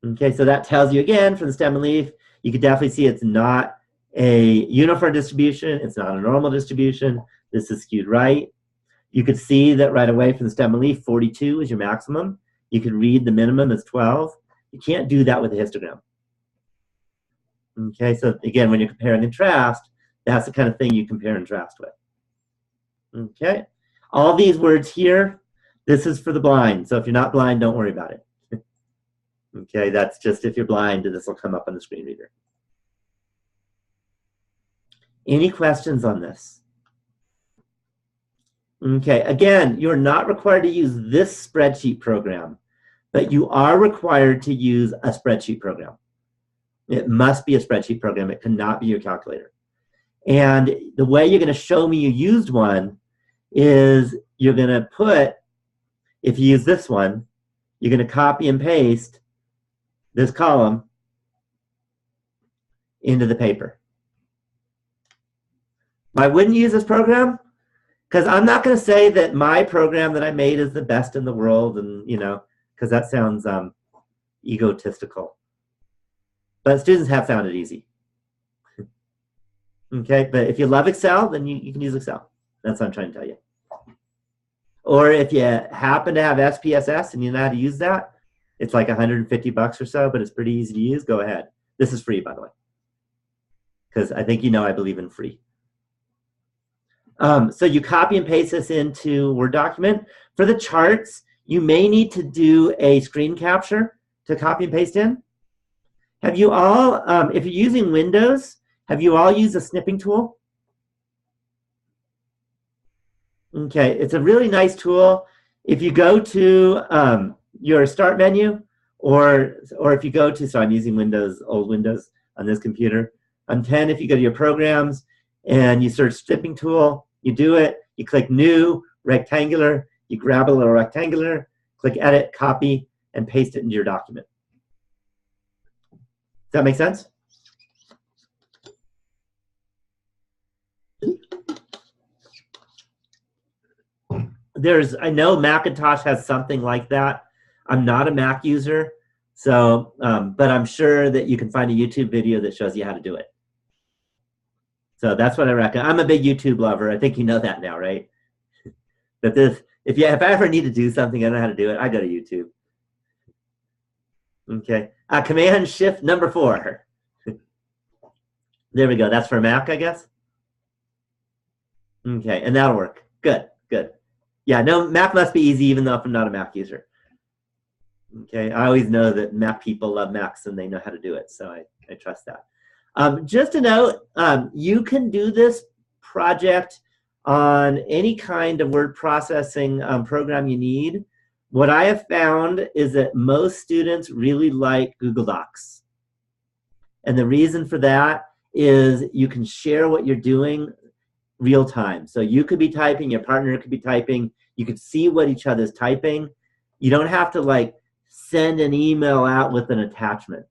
Okay, so that tells you again from the stem and leaf, you can definitely see it's not a uniform distribution. It's not a normal distribution. This is skewed right. You could see that right away from the stem and leaf, 42 is your maximum. You could read the minimum as 12. You can't do that with a histogram. Okay, so again, when you're comparing and contrast, that's the kind of thing you compare and contrast with. Okay, all these words here, this is for the blind. So if you're not blind, don't worry about it. Okay, that's just if you're blind, this will come up on the screen reader. Any questions on this? Okay, again, you're not required to use this spreadsheet program, but you are required to use a spreadsheet program. It must be a spreadsheet program. It cannot be your calculator. And the way you're going to show me you used one is you're going to put, if you use this one, you're going to copy and paste this column into the paper. Why wouldn't you use this program? Because I'm not going to say that my program that I made is the best in the world, and because that sounds egotistical. But students have found it easy. Okay, but if you love Excel, then you can use Excel. That's what I'm trying to tell you. Or if you happen to have SPSS and you know how to use that, it's like $150 or so, but it's pretty easy to use. Go ahead. This is free, by the way, because I think I believe in free. So you copy and paste this into Word document. For the charts, you may need to do a screen capture to copy and paste in. Have you all, if you're using Windows, have you all used a snipping tool? Okay, it's a really nice tool. If you go to your start menu, or if you go to, so I'm using Windows, old Windows on this computer. On 10, if you go to your programs and you search snipping tool, you do it, you click new, rectangular, you grab a little rectangular, click edit, copy, and paste it into your document. that make sense? I know Macintosh has something like that. I'm not a Mac user, so, but I'm sure that you can find a YouTube video that shows you how to do it. So that's what I recommend. I'm a big YouTube lover. I think you know that now, right? But if I ever need to do something, I don't know how to do it, I go to YouTube. Okay, Command Shift number 4. There we go. That's for Mac, I guess. Okay, and that'll work. Good, good. Yeah, no, Mac must be easy, even though if I'm not a Mac user. Okay, I always know that Mac people love Macs and they know how to do it, so I trust that. Just to note, you can do this project on any kind of word processing program you need. What I have found is that most students really like Google Docs. And the reason for that is you can share what you're doing real time. So you could be typing, your partner could be typing, you could see what each other's typing. You don't have to like send an email out with an attachment.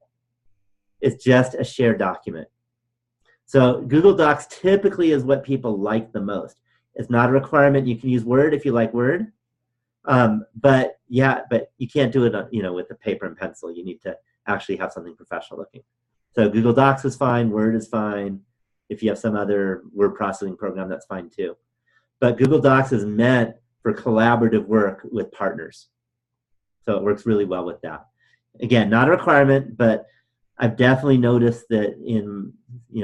It's just a shared document. So Google Docs typically is what people like the most. It's not a requirement. You can use Word if you like Word. But you can't do it with the paper and pencil. You need to actually have something professional looking. So Google Docs is fine, Word is fine. If you have some other word processing program, that's fine too. But Google Docs is meant for collaborative work with partners. So it works really well with that. Again, not a requirement, but I've definitely noticed that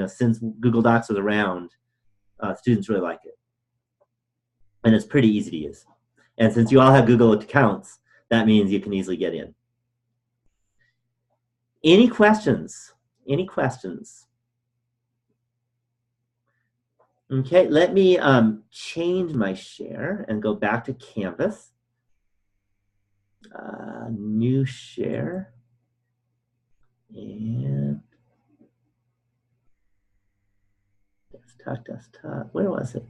since Google Docs was around, students really like it. And it's pretty easy to use. And since you all have Google accounts, that means you can easily get in. Any questions? Any questions? Okay, let me change my share and go back to Canvas. New share. And desktop, where was it?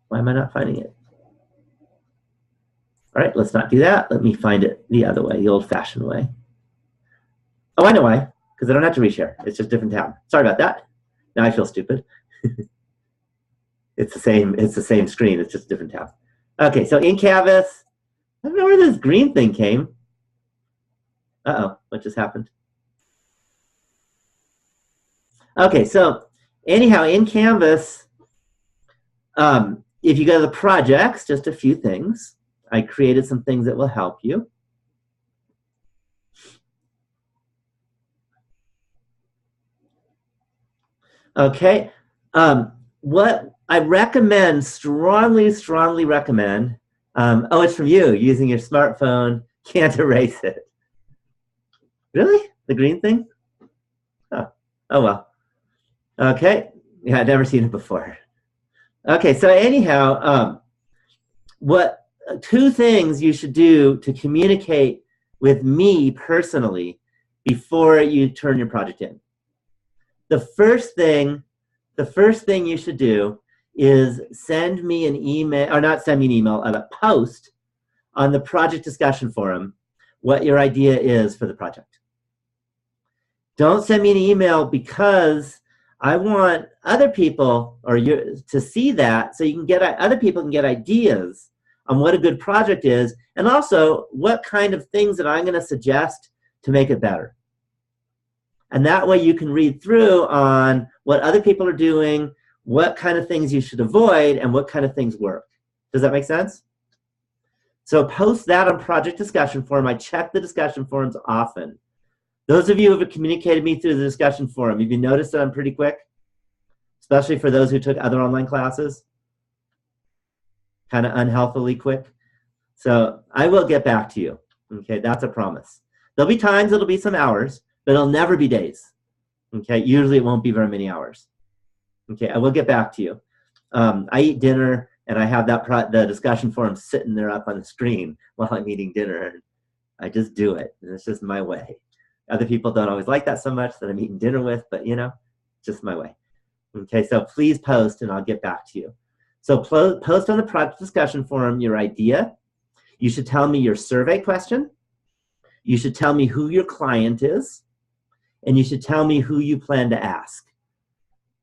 Why am I not finding it? All right, let's not do that. Let me find it the other way, the old-fashioned way. Oh, I know why. Because I don't have to reshare. It's just a different tab. Sorry about that. Now I feel stupid. It's the same screen. It's just a different tab. Okay, so in Canvas, I don't know where this green thing came. Uh-oh, what just happened? Okay, so anyhow, in Canvas, if you go to the projects, just a few things. I created some things that will help you. Okay, what I recommend, strongly recommend, oh, it's from you, using your smartphone, can't erase it. Really? The green thing? Oh well. Okay, yeah, I've never seen it before. Okay, so anyhow, two things you should do to communicate with me personally before you turn your project in. The first thing you should do is send me an email, or not send me an email, a post on the project discussion forum what your idea is for the project. Don't send me an email because I want other people to see that so you can get other people can get ideas on what a good project is, and also what kind of things that I'm going to suggest to make it better. And that way you can read through on what other people are doing, what kind of things you should avoid, and what kind of things work. Does that make sense? So post that on project discussion forum. I check the discussion forums often. Those of you who have communicated me through the discussion forum, have you noticed that I'm pretty quick? Especially for those who took other online classes? Kind of unhealthily quick. So I will get back to you. Okay, that's a promise. There'll be times it'll be some hours, but it'll never be days. Okay, usually it won't be very many hours. Okay, I will get back to you. I eat dinner and I have the discussion forum sitting there up on the screen while I'm eating dinner. I just do it. It's just my way. Other people don't always like that so much that I'm eating dinner with, but just my way. Okay, so please post and I'll get back to you. So post on the project discussion forum your idea. You should tell me your survey question. you should tell me who your client is, and you should tell me who you plan to ask.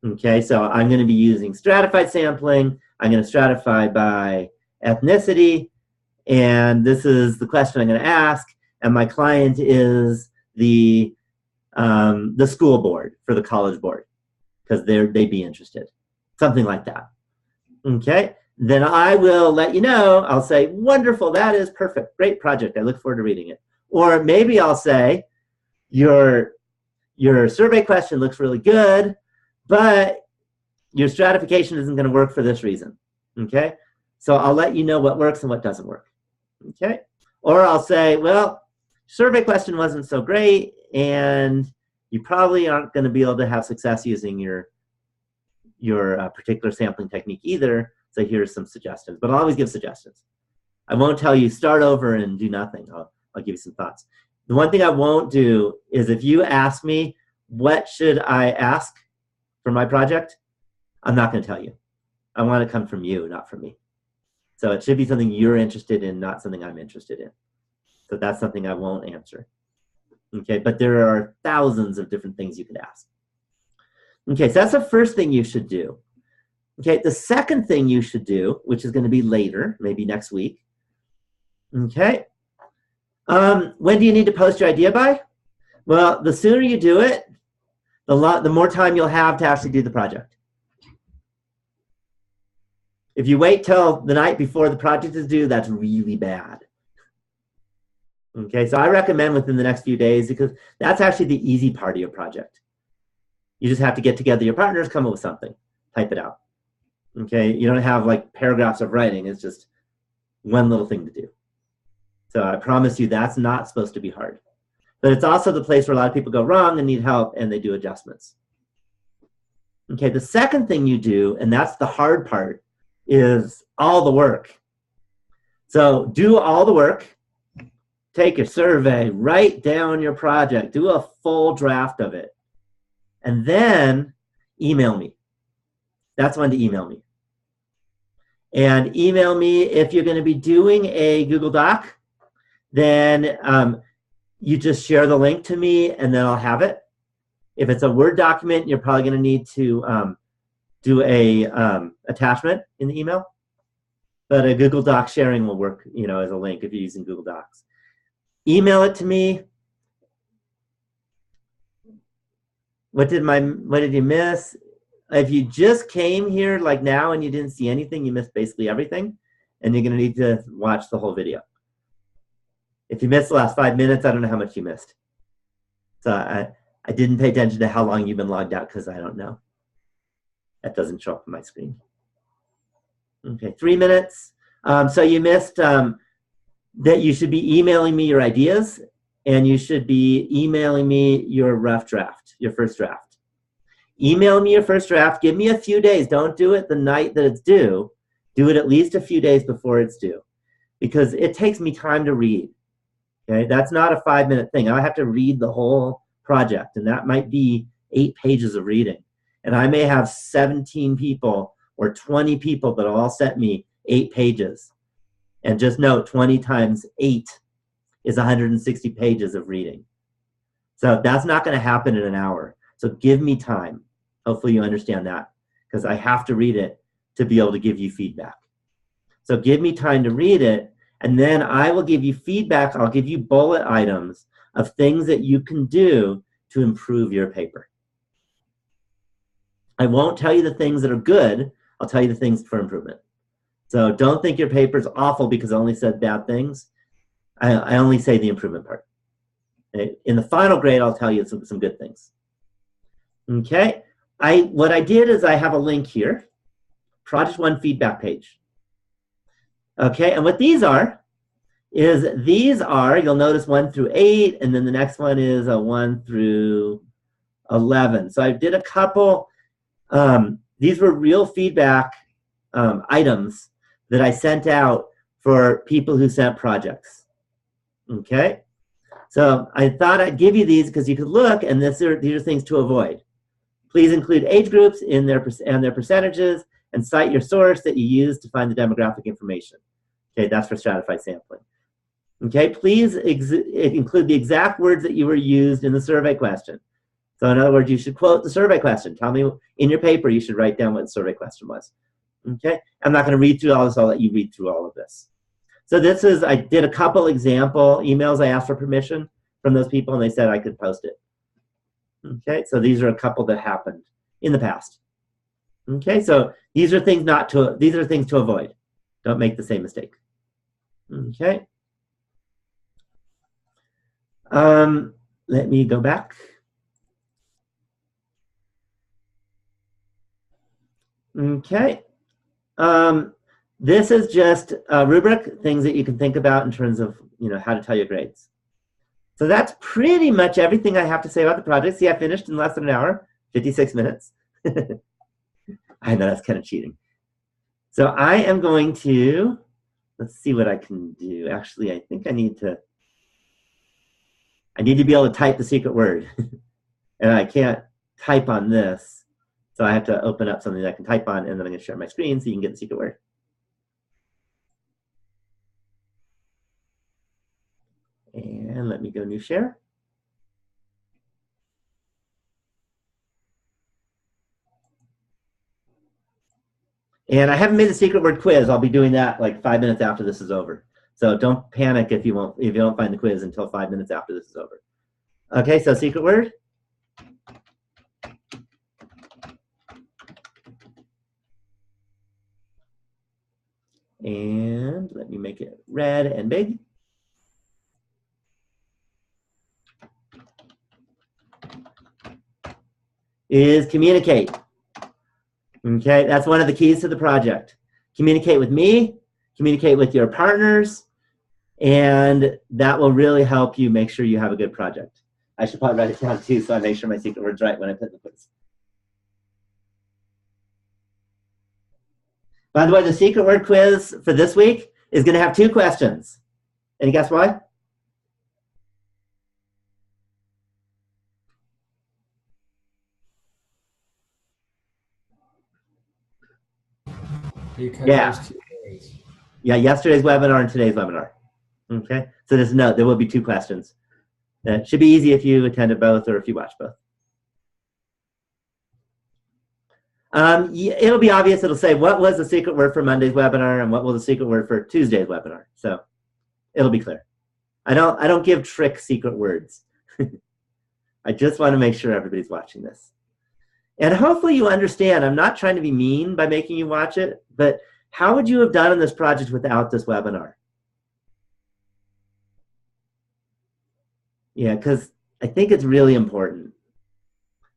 Okay, so I'm going to be using stratified sampling. I'm going to stratify by ethnicity, and this is the question I'm going to ask, and my client is the school board for the college board, because they'd be interested. Something like that. Okay, then I will let you know. I'll say, wonderful, that is perfect, great project, I look forward to reading it. Or maybe I'll say, your survey question looks really good, but your stratification isn't going to work for this reason. Okay, so I'll let you know what works and what doesn't work. Okay, or I'll say, well, survey question wasn't so great, and you probably aren't going to be able to have success using your particular sampling technique either, so here's some suggestions. But I'll always give suggestions. I won't tell you start over and do nothing. I'll give you some thoughts. The one thing I won't do is if you ask me, what should I ask for my project? I'm not going to tell you. I want to come from you, not from me. So it should be something you're interested in, not something I'm interested in. So that's something I won't answer. Okay, but there are thousands of different things you could ask. Okay, so that's the first thing you should do. Okay, the second thing you should do, which is going to be later, maybe next week. Okay, when do you need to post your idea by? Well, the sooner you do it, the more time you'll have to actually do the project. If you wait till the night before the project is due, that's really bad. Okay, so I recommend within the next few days, because that's actually the easy part of your project. You just have to get together your partners, come up with something, type it out. Okay, you don't have like paragraphs of writing, it's just one little thing to do. So I promise you that's not supposed to be hard. But it's also the place where a lot of people go wrong and need help, and they do adjustments. Okay, the second thing you do, and that's the hard part, is all the work. So do all the work, take your survey, write down your project, do a full draft of it, and then email me. That's when to email me. And email me if you're going to be doing a Google Doc, then you just share the link to me and then I'll have it. If it's a Word document, you're probably going to need to do a attachment in the email. But a Google Doc sharing will work, as a link if you're using Google Docs. Email it to me. What did you miss? If you just came here like now and you didn't see anything, you missed basically everything, and you're going to need to watch the whole video. If you missed the last 5 minutes, I don't know how much you missed. So I didn't pay attention to how long you've been logged out because I don't know. That doesn't show up on my screen. Okay, 3 minutes. So you missed that you should be emailing me your ideas, and you should be emailing me your rough draft, your first draft. Email me your first draft. Give me a few days. Don't do it the night that it's due. Do it at least a few days before it's due, because it takes me time to read. Okay, that's not a 5-minute thing. I have to read the whole project, and that might be 8 pages of reading. And I may have 17 people or 20 people that all sent me 8 pages. And just note, 20 times 8 is 160 pages of reading. So that's not going to happen in an hour. So give me time. Hopefully you understand that, because I have to read it to be able to give you feedback. So give me time to read it, and then I will give you feedback. I'll give you bullet items of things that you can do to improve your paper. I won't tell you the things that are good. I'll tell you the things for improvement. So don't think your paper's awful because I only said bad things. I only say the improvement part. In the final grade, I'll tell you some good things. Okay, what I did is I have a link here, Project One feedback page. Okay, and what these are, you'll notice 1 through 8, and then the next one is a 1 through 11. So I did a couple, these were real feedback items that I sent out for people who sent projects. Okay, so I thought I'd give you these because you could look, and these are things to avoid. Please include age groups and their percentages, and cite your source that you use to find the demographic information. Okay, that's for stratified sampling. Okay, please include the exact words that you were used in the survey question. So in other words, you should quote the survey question. Tell me in your paper, you should write down what the survey question was. Okay, I'm not going to read through all this. I'll let you read through all of this. So this is, I did a couple example emails. I asked for permission from those people and they said I could post it. Okay, so these are a couple that happened in the past. Okay, so these are things to avoid. Don't make the same mistake. Okay. Let me go back. Okay. This is just a rubric, things that you can think about in terms of, how to tell your grades. So that's pretty much everything I have to say about the project. See, I finished in less than an hour, 56 minutes. I know that's kind of cheating. So I am going to, let's see what I can do. Actually, I think I need to be able to type the secret word. And I can't type on this. So I have to open up something that I can type on, and then I'm going to share my screen so you can get the secret word. And let me go new share. And I haven't made the secret word quiz. I'll be doing that like 5 minutes after this is over. So don't panic if you don't find the quiz until 5 minutes after this is over. Okay, so secret word. And let me make it red and big. Is communicate. Okay, that's one of the keys to the project. Communicate with me, communicate with your partners, and that will really help you make sure you have a good project. I should probably write it down too so I make sure my secret word's right when I put the quiz. By the way, the secret word quiz for this week is going to have 2 questions. And guess why? Because yeah. there's 2 days. Yeah, yesterday's webinar and today's webinar. Okay, so just note there will be 2 questions. It should be easy if you attended both or if you watch both. It'll be obvious. It'll say what was the secret word for Monday's webinar and what was the secret word for Tuesday's webinar. So it'll be clear. I don't give trick secret words. I just want to make sure everybody's watching this. And hopefully you understand, I'm not trying to be mean by making you watch it, but how would you have done in this project without this webinar? Yeah, because I think it's really important.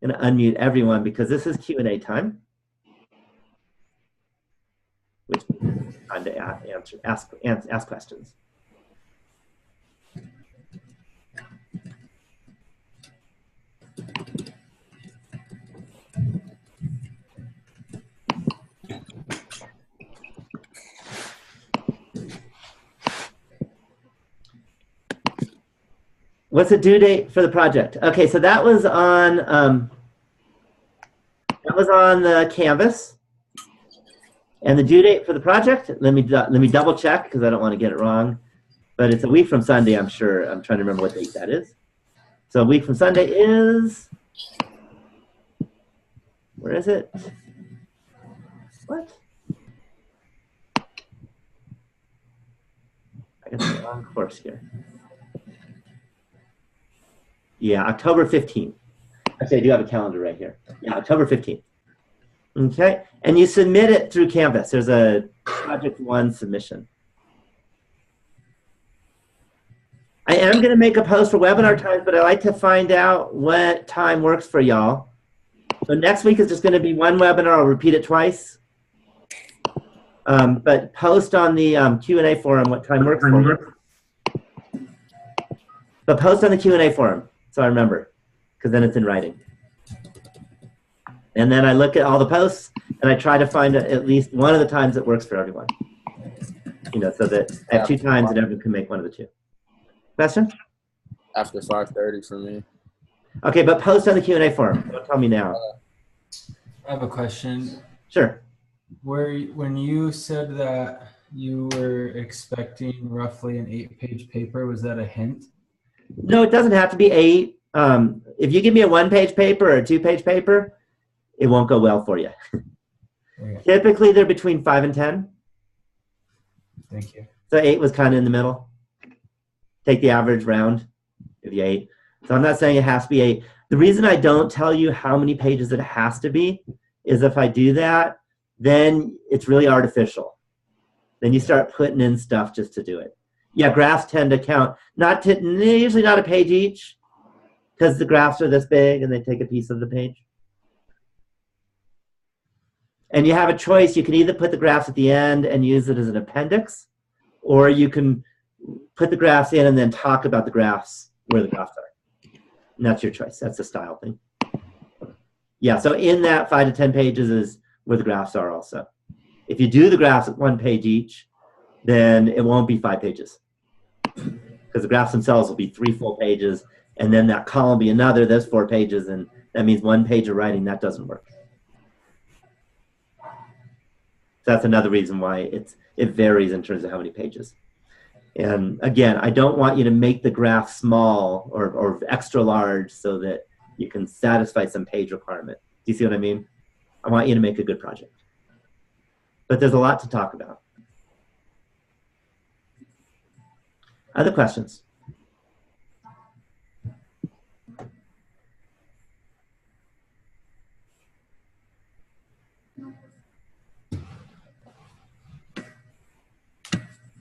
I'm going to unmute everyone because this is Q&A time, which is time to ask questions. What's the due date for the project? Okay, so that was on the Canvas, and the due date for the project. Let me double check because I don't want to get it wrong, but it's a week from Sunday. I'm sure. I'm trying to remember what date that is. So a week from Sunday is, where is it? What? I got the wrong course here. Yeah, October 15th. Actually, I do have a calendar right here. Yeah, October 15th. Okay, and you submit it through Canvas. There's a Project 1 submission. I am going to make a post for webinar times, but I like to find out what time works for y'all. So next week is just going to be 1 webinar. I'll repeat it twice. But post on the Q&A forum what time works for you. But post on the Q&A forum. So I remember, because then it's in writing. And then I look at all the posts, and I try to find at least one of the times that works for everyone. So that I have 2 times and everyone can make one of the 2. Question? After 5:30 for me. Okay, but post on the Q&A forum. Don't tell me now. I have a question. Sure. When you said that you were expecting roughly an 8-page paper. Was that a hint? No, it doesn't have to be 8. If you give me a 1-page paper or a 2-page paper, it won't go well for you. Okay. Typically, they're between 5 and 10. Thank you. So 8 was kind of in the middle. Take the average round if you 8. So I'm not saying it has to be 8. The reason I don't tell you how many pages it has to be is if I do that, then it's really artificial. Then you start putting in stuff just to do it. Yeah, graphs tend to count. Usually not a page each, because the graphs are this big and they take a piece of the page. And you have a choice. You can either put the graphs at the end and use it as an appendix, or you can put the graphs in and then talk about the graphs where the graphs are. And that's your choice. That's a style thing. Yeah, so in that 5 to 10 pages is where the graphs are also. If you do the graphs at 1 page each, then it won't be 5 pages. Because the graphs themselves will be 3 full pages, and then that column will be another, there's 4 pages, and that means 1 page of writing. That doesn't work. So that's another reason why it varies in terms of how many pages. And again, I don't want you to make the graph small or extra large so that you can satisfy some page requirement. Do you see what I mean? I want you to make a good project. But there's a lot to talk about. Other questions?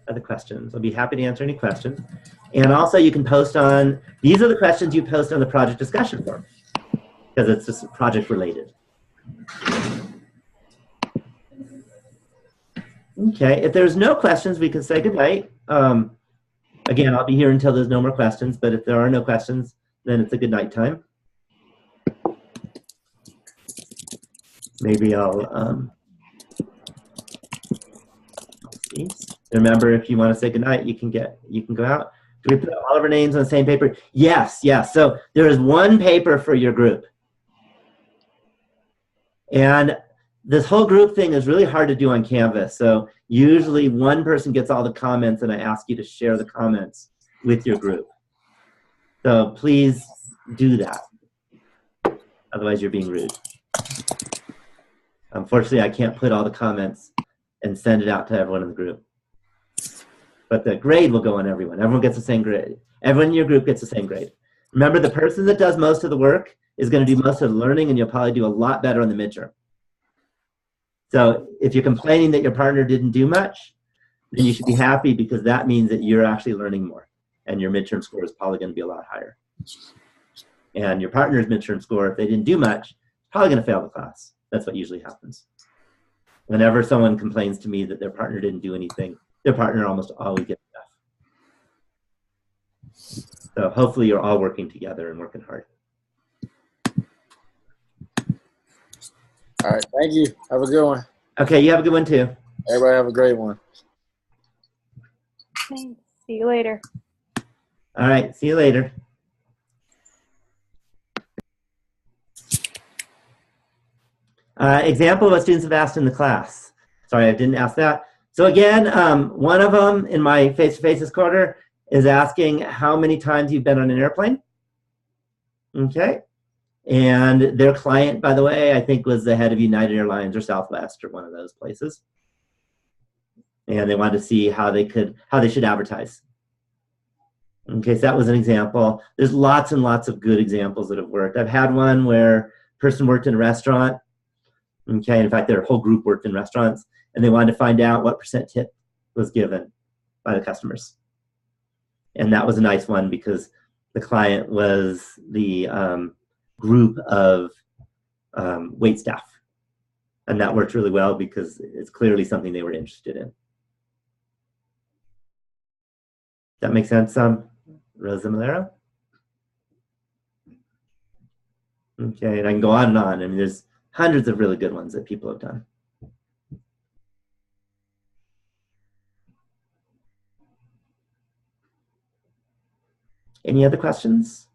Other questions? I'll be happy to answer any questions. And also you can post on, these are the questions you post on the project discussion forum, because it's just project related. Okay, if there's no questions, we can say goodnight. Again, I'll be here until there's no more questions, but if there are no questions, then it's a good night time. Maybe I'll see. Remember, if you want to say goodnight, you can go out. Do we put all of our names on the same paper? Yes, yes. So there is 1 paper for your group. And this whole group thing is really hard to do on Canvas. So usually 1 person gets all the comments, and I ask you to share the comments with your group. So please do that. Otherwise, you're being rude. Unfortunately, I can't put all the comments and send it out to everyone in the group. But the grade will go on everyone. Everyone gets the same grade. Everyone in your group gets the same grade. Remember, the person that does most of the work is going to do most of the learning, and you'll probably do a lot better on the midterm. So if you're complaining that your partner didn't do much, then you should be happy, because that means that you're actually learning more, and your midterm score is probably going to be a lot higher. And your partner's midterm score, if they didn't do much, is probably going to fail the class. That's what usually happens. Whenever someone complains to me that their partner didn't do anything, their partner almost always gets F. So hopefully you're all working together and working hard. All right, thank you. Have a good one. Okay, you have a good one too. Everybody have a great one. Thanks. See you later. All right, see you later. Example of what students have asked in the class. Sorry, I didn't ask that. So again, one of them in my face-to-face this quarter is asking how many times you've been on an airplane. Okay. And their client, by the way, I think was the head of United Airlines or Southwest or one of those places. And they wanted to see how they should advertise. Okay, so that was an example. There's lots and lots of good examples that have worked. I've had one where a person worked in a restaurant. Okay, in fact, their whole group worked in restaurants, and they wanted to find out what % tip was given by the customers. And that was a nice one, because the client was the group of wait staff. And that worked really well, because it's clearly something they were interested in. That makes sense, Rosa Malero? Okay, and I can go on and on. I mean, there's hundreds of really good ones that people have done. Any other questions?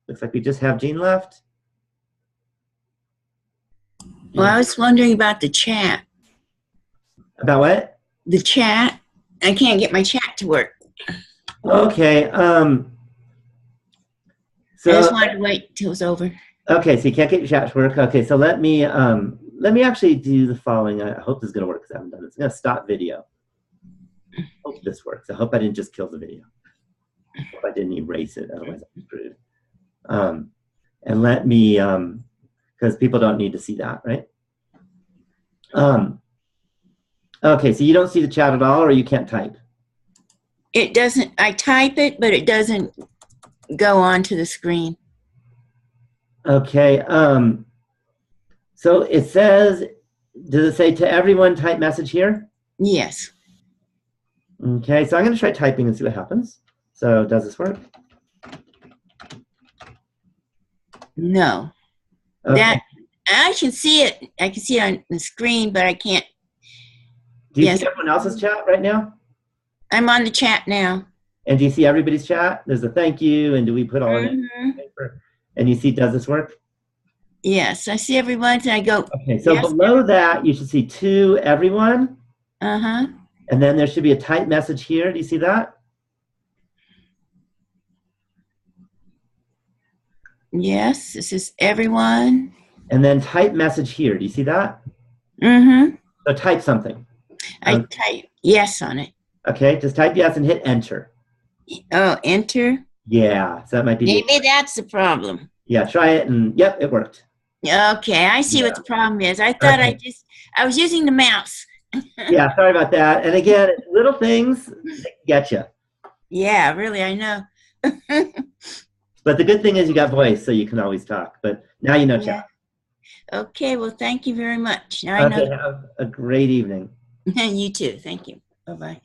Looks like we just have Jean left. Well, I was wondering about the chat. About what? The chat. I can't get my chat to work. Okay. I So just wanted to wait till it was over. okay, so you can't get your chat to work. Okay, so let me actually do the following. I hope this is gonna work because I haven't done this. I'm gonna stop video. Hope this works. I hope I didn't just kill the video. Hope I didn't erase it, otherwise I'm screwed. And let me, because people don't need to see that, right? Okay, so you don't see the chat at all, or you can't type? It doesn't, I type it, but it doesn't go onto the screen. Okay, so it says, does it say to everyone type message here? Yes. Okay, so I'm going to try typing and see what happens. So does this work? No. Okay. That, I can see it. I can see it on the screen, but I can't. Do you yes. see everyone else's chat right now? I'm on the chat now. And do you see everybody's chat? There's a thank you, and do we put all in Mhm. paper? And you see, does this work? Yes, I see everyone, and I go, Okay, so yes. below that, you should see to everyone, uh-huh. and then there should be a type message here. Do you see that? Yes, this is everyone. And then type message here. Do you see that? Mm-hmm. So type something. I type yes on it. Okay, just type yes and hit enter. Oh, enter. Yeah, so that might be. Maybe that's the problem. Yeah, try it, and yep, it worked. Okay, I see what the problem is. I thought Okay. I was using the mouse. Yeah, sorry about that. And again, little things that get you. Yeah, really, I know. But the good thing is you got voice, so you can always talk. But now you know Yeah. chat. Okay, well, thank you very much. Now I Okay, know. have a great evening. You too. Thank you. Bye-bye.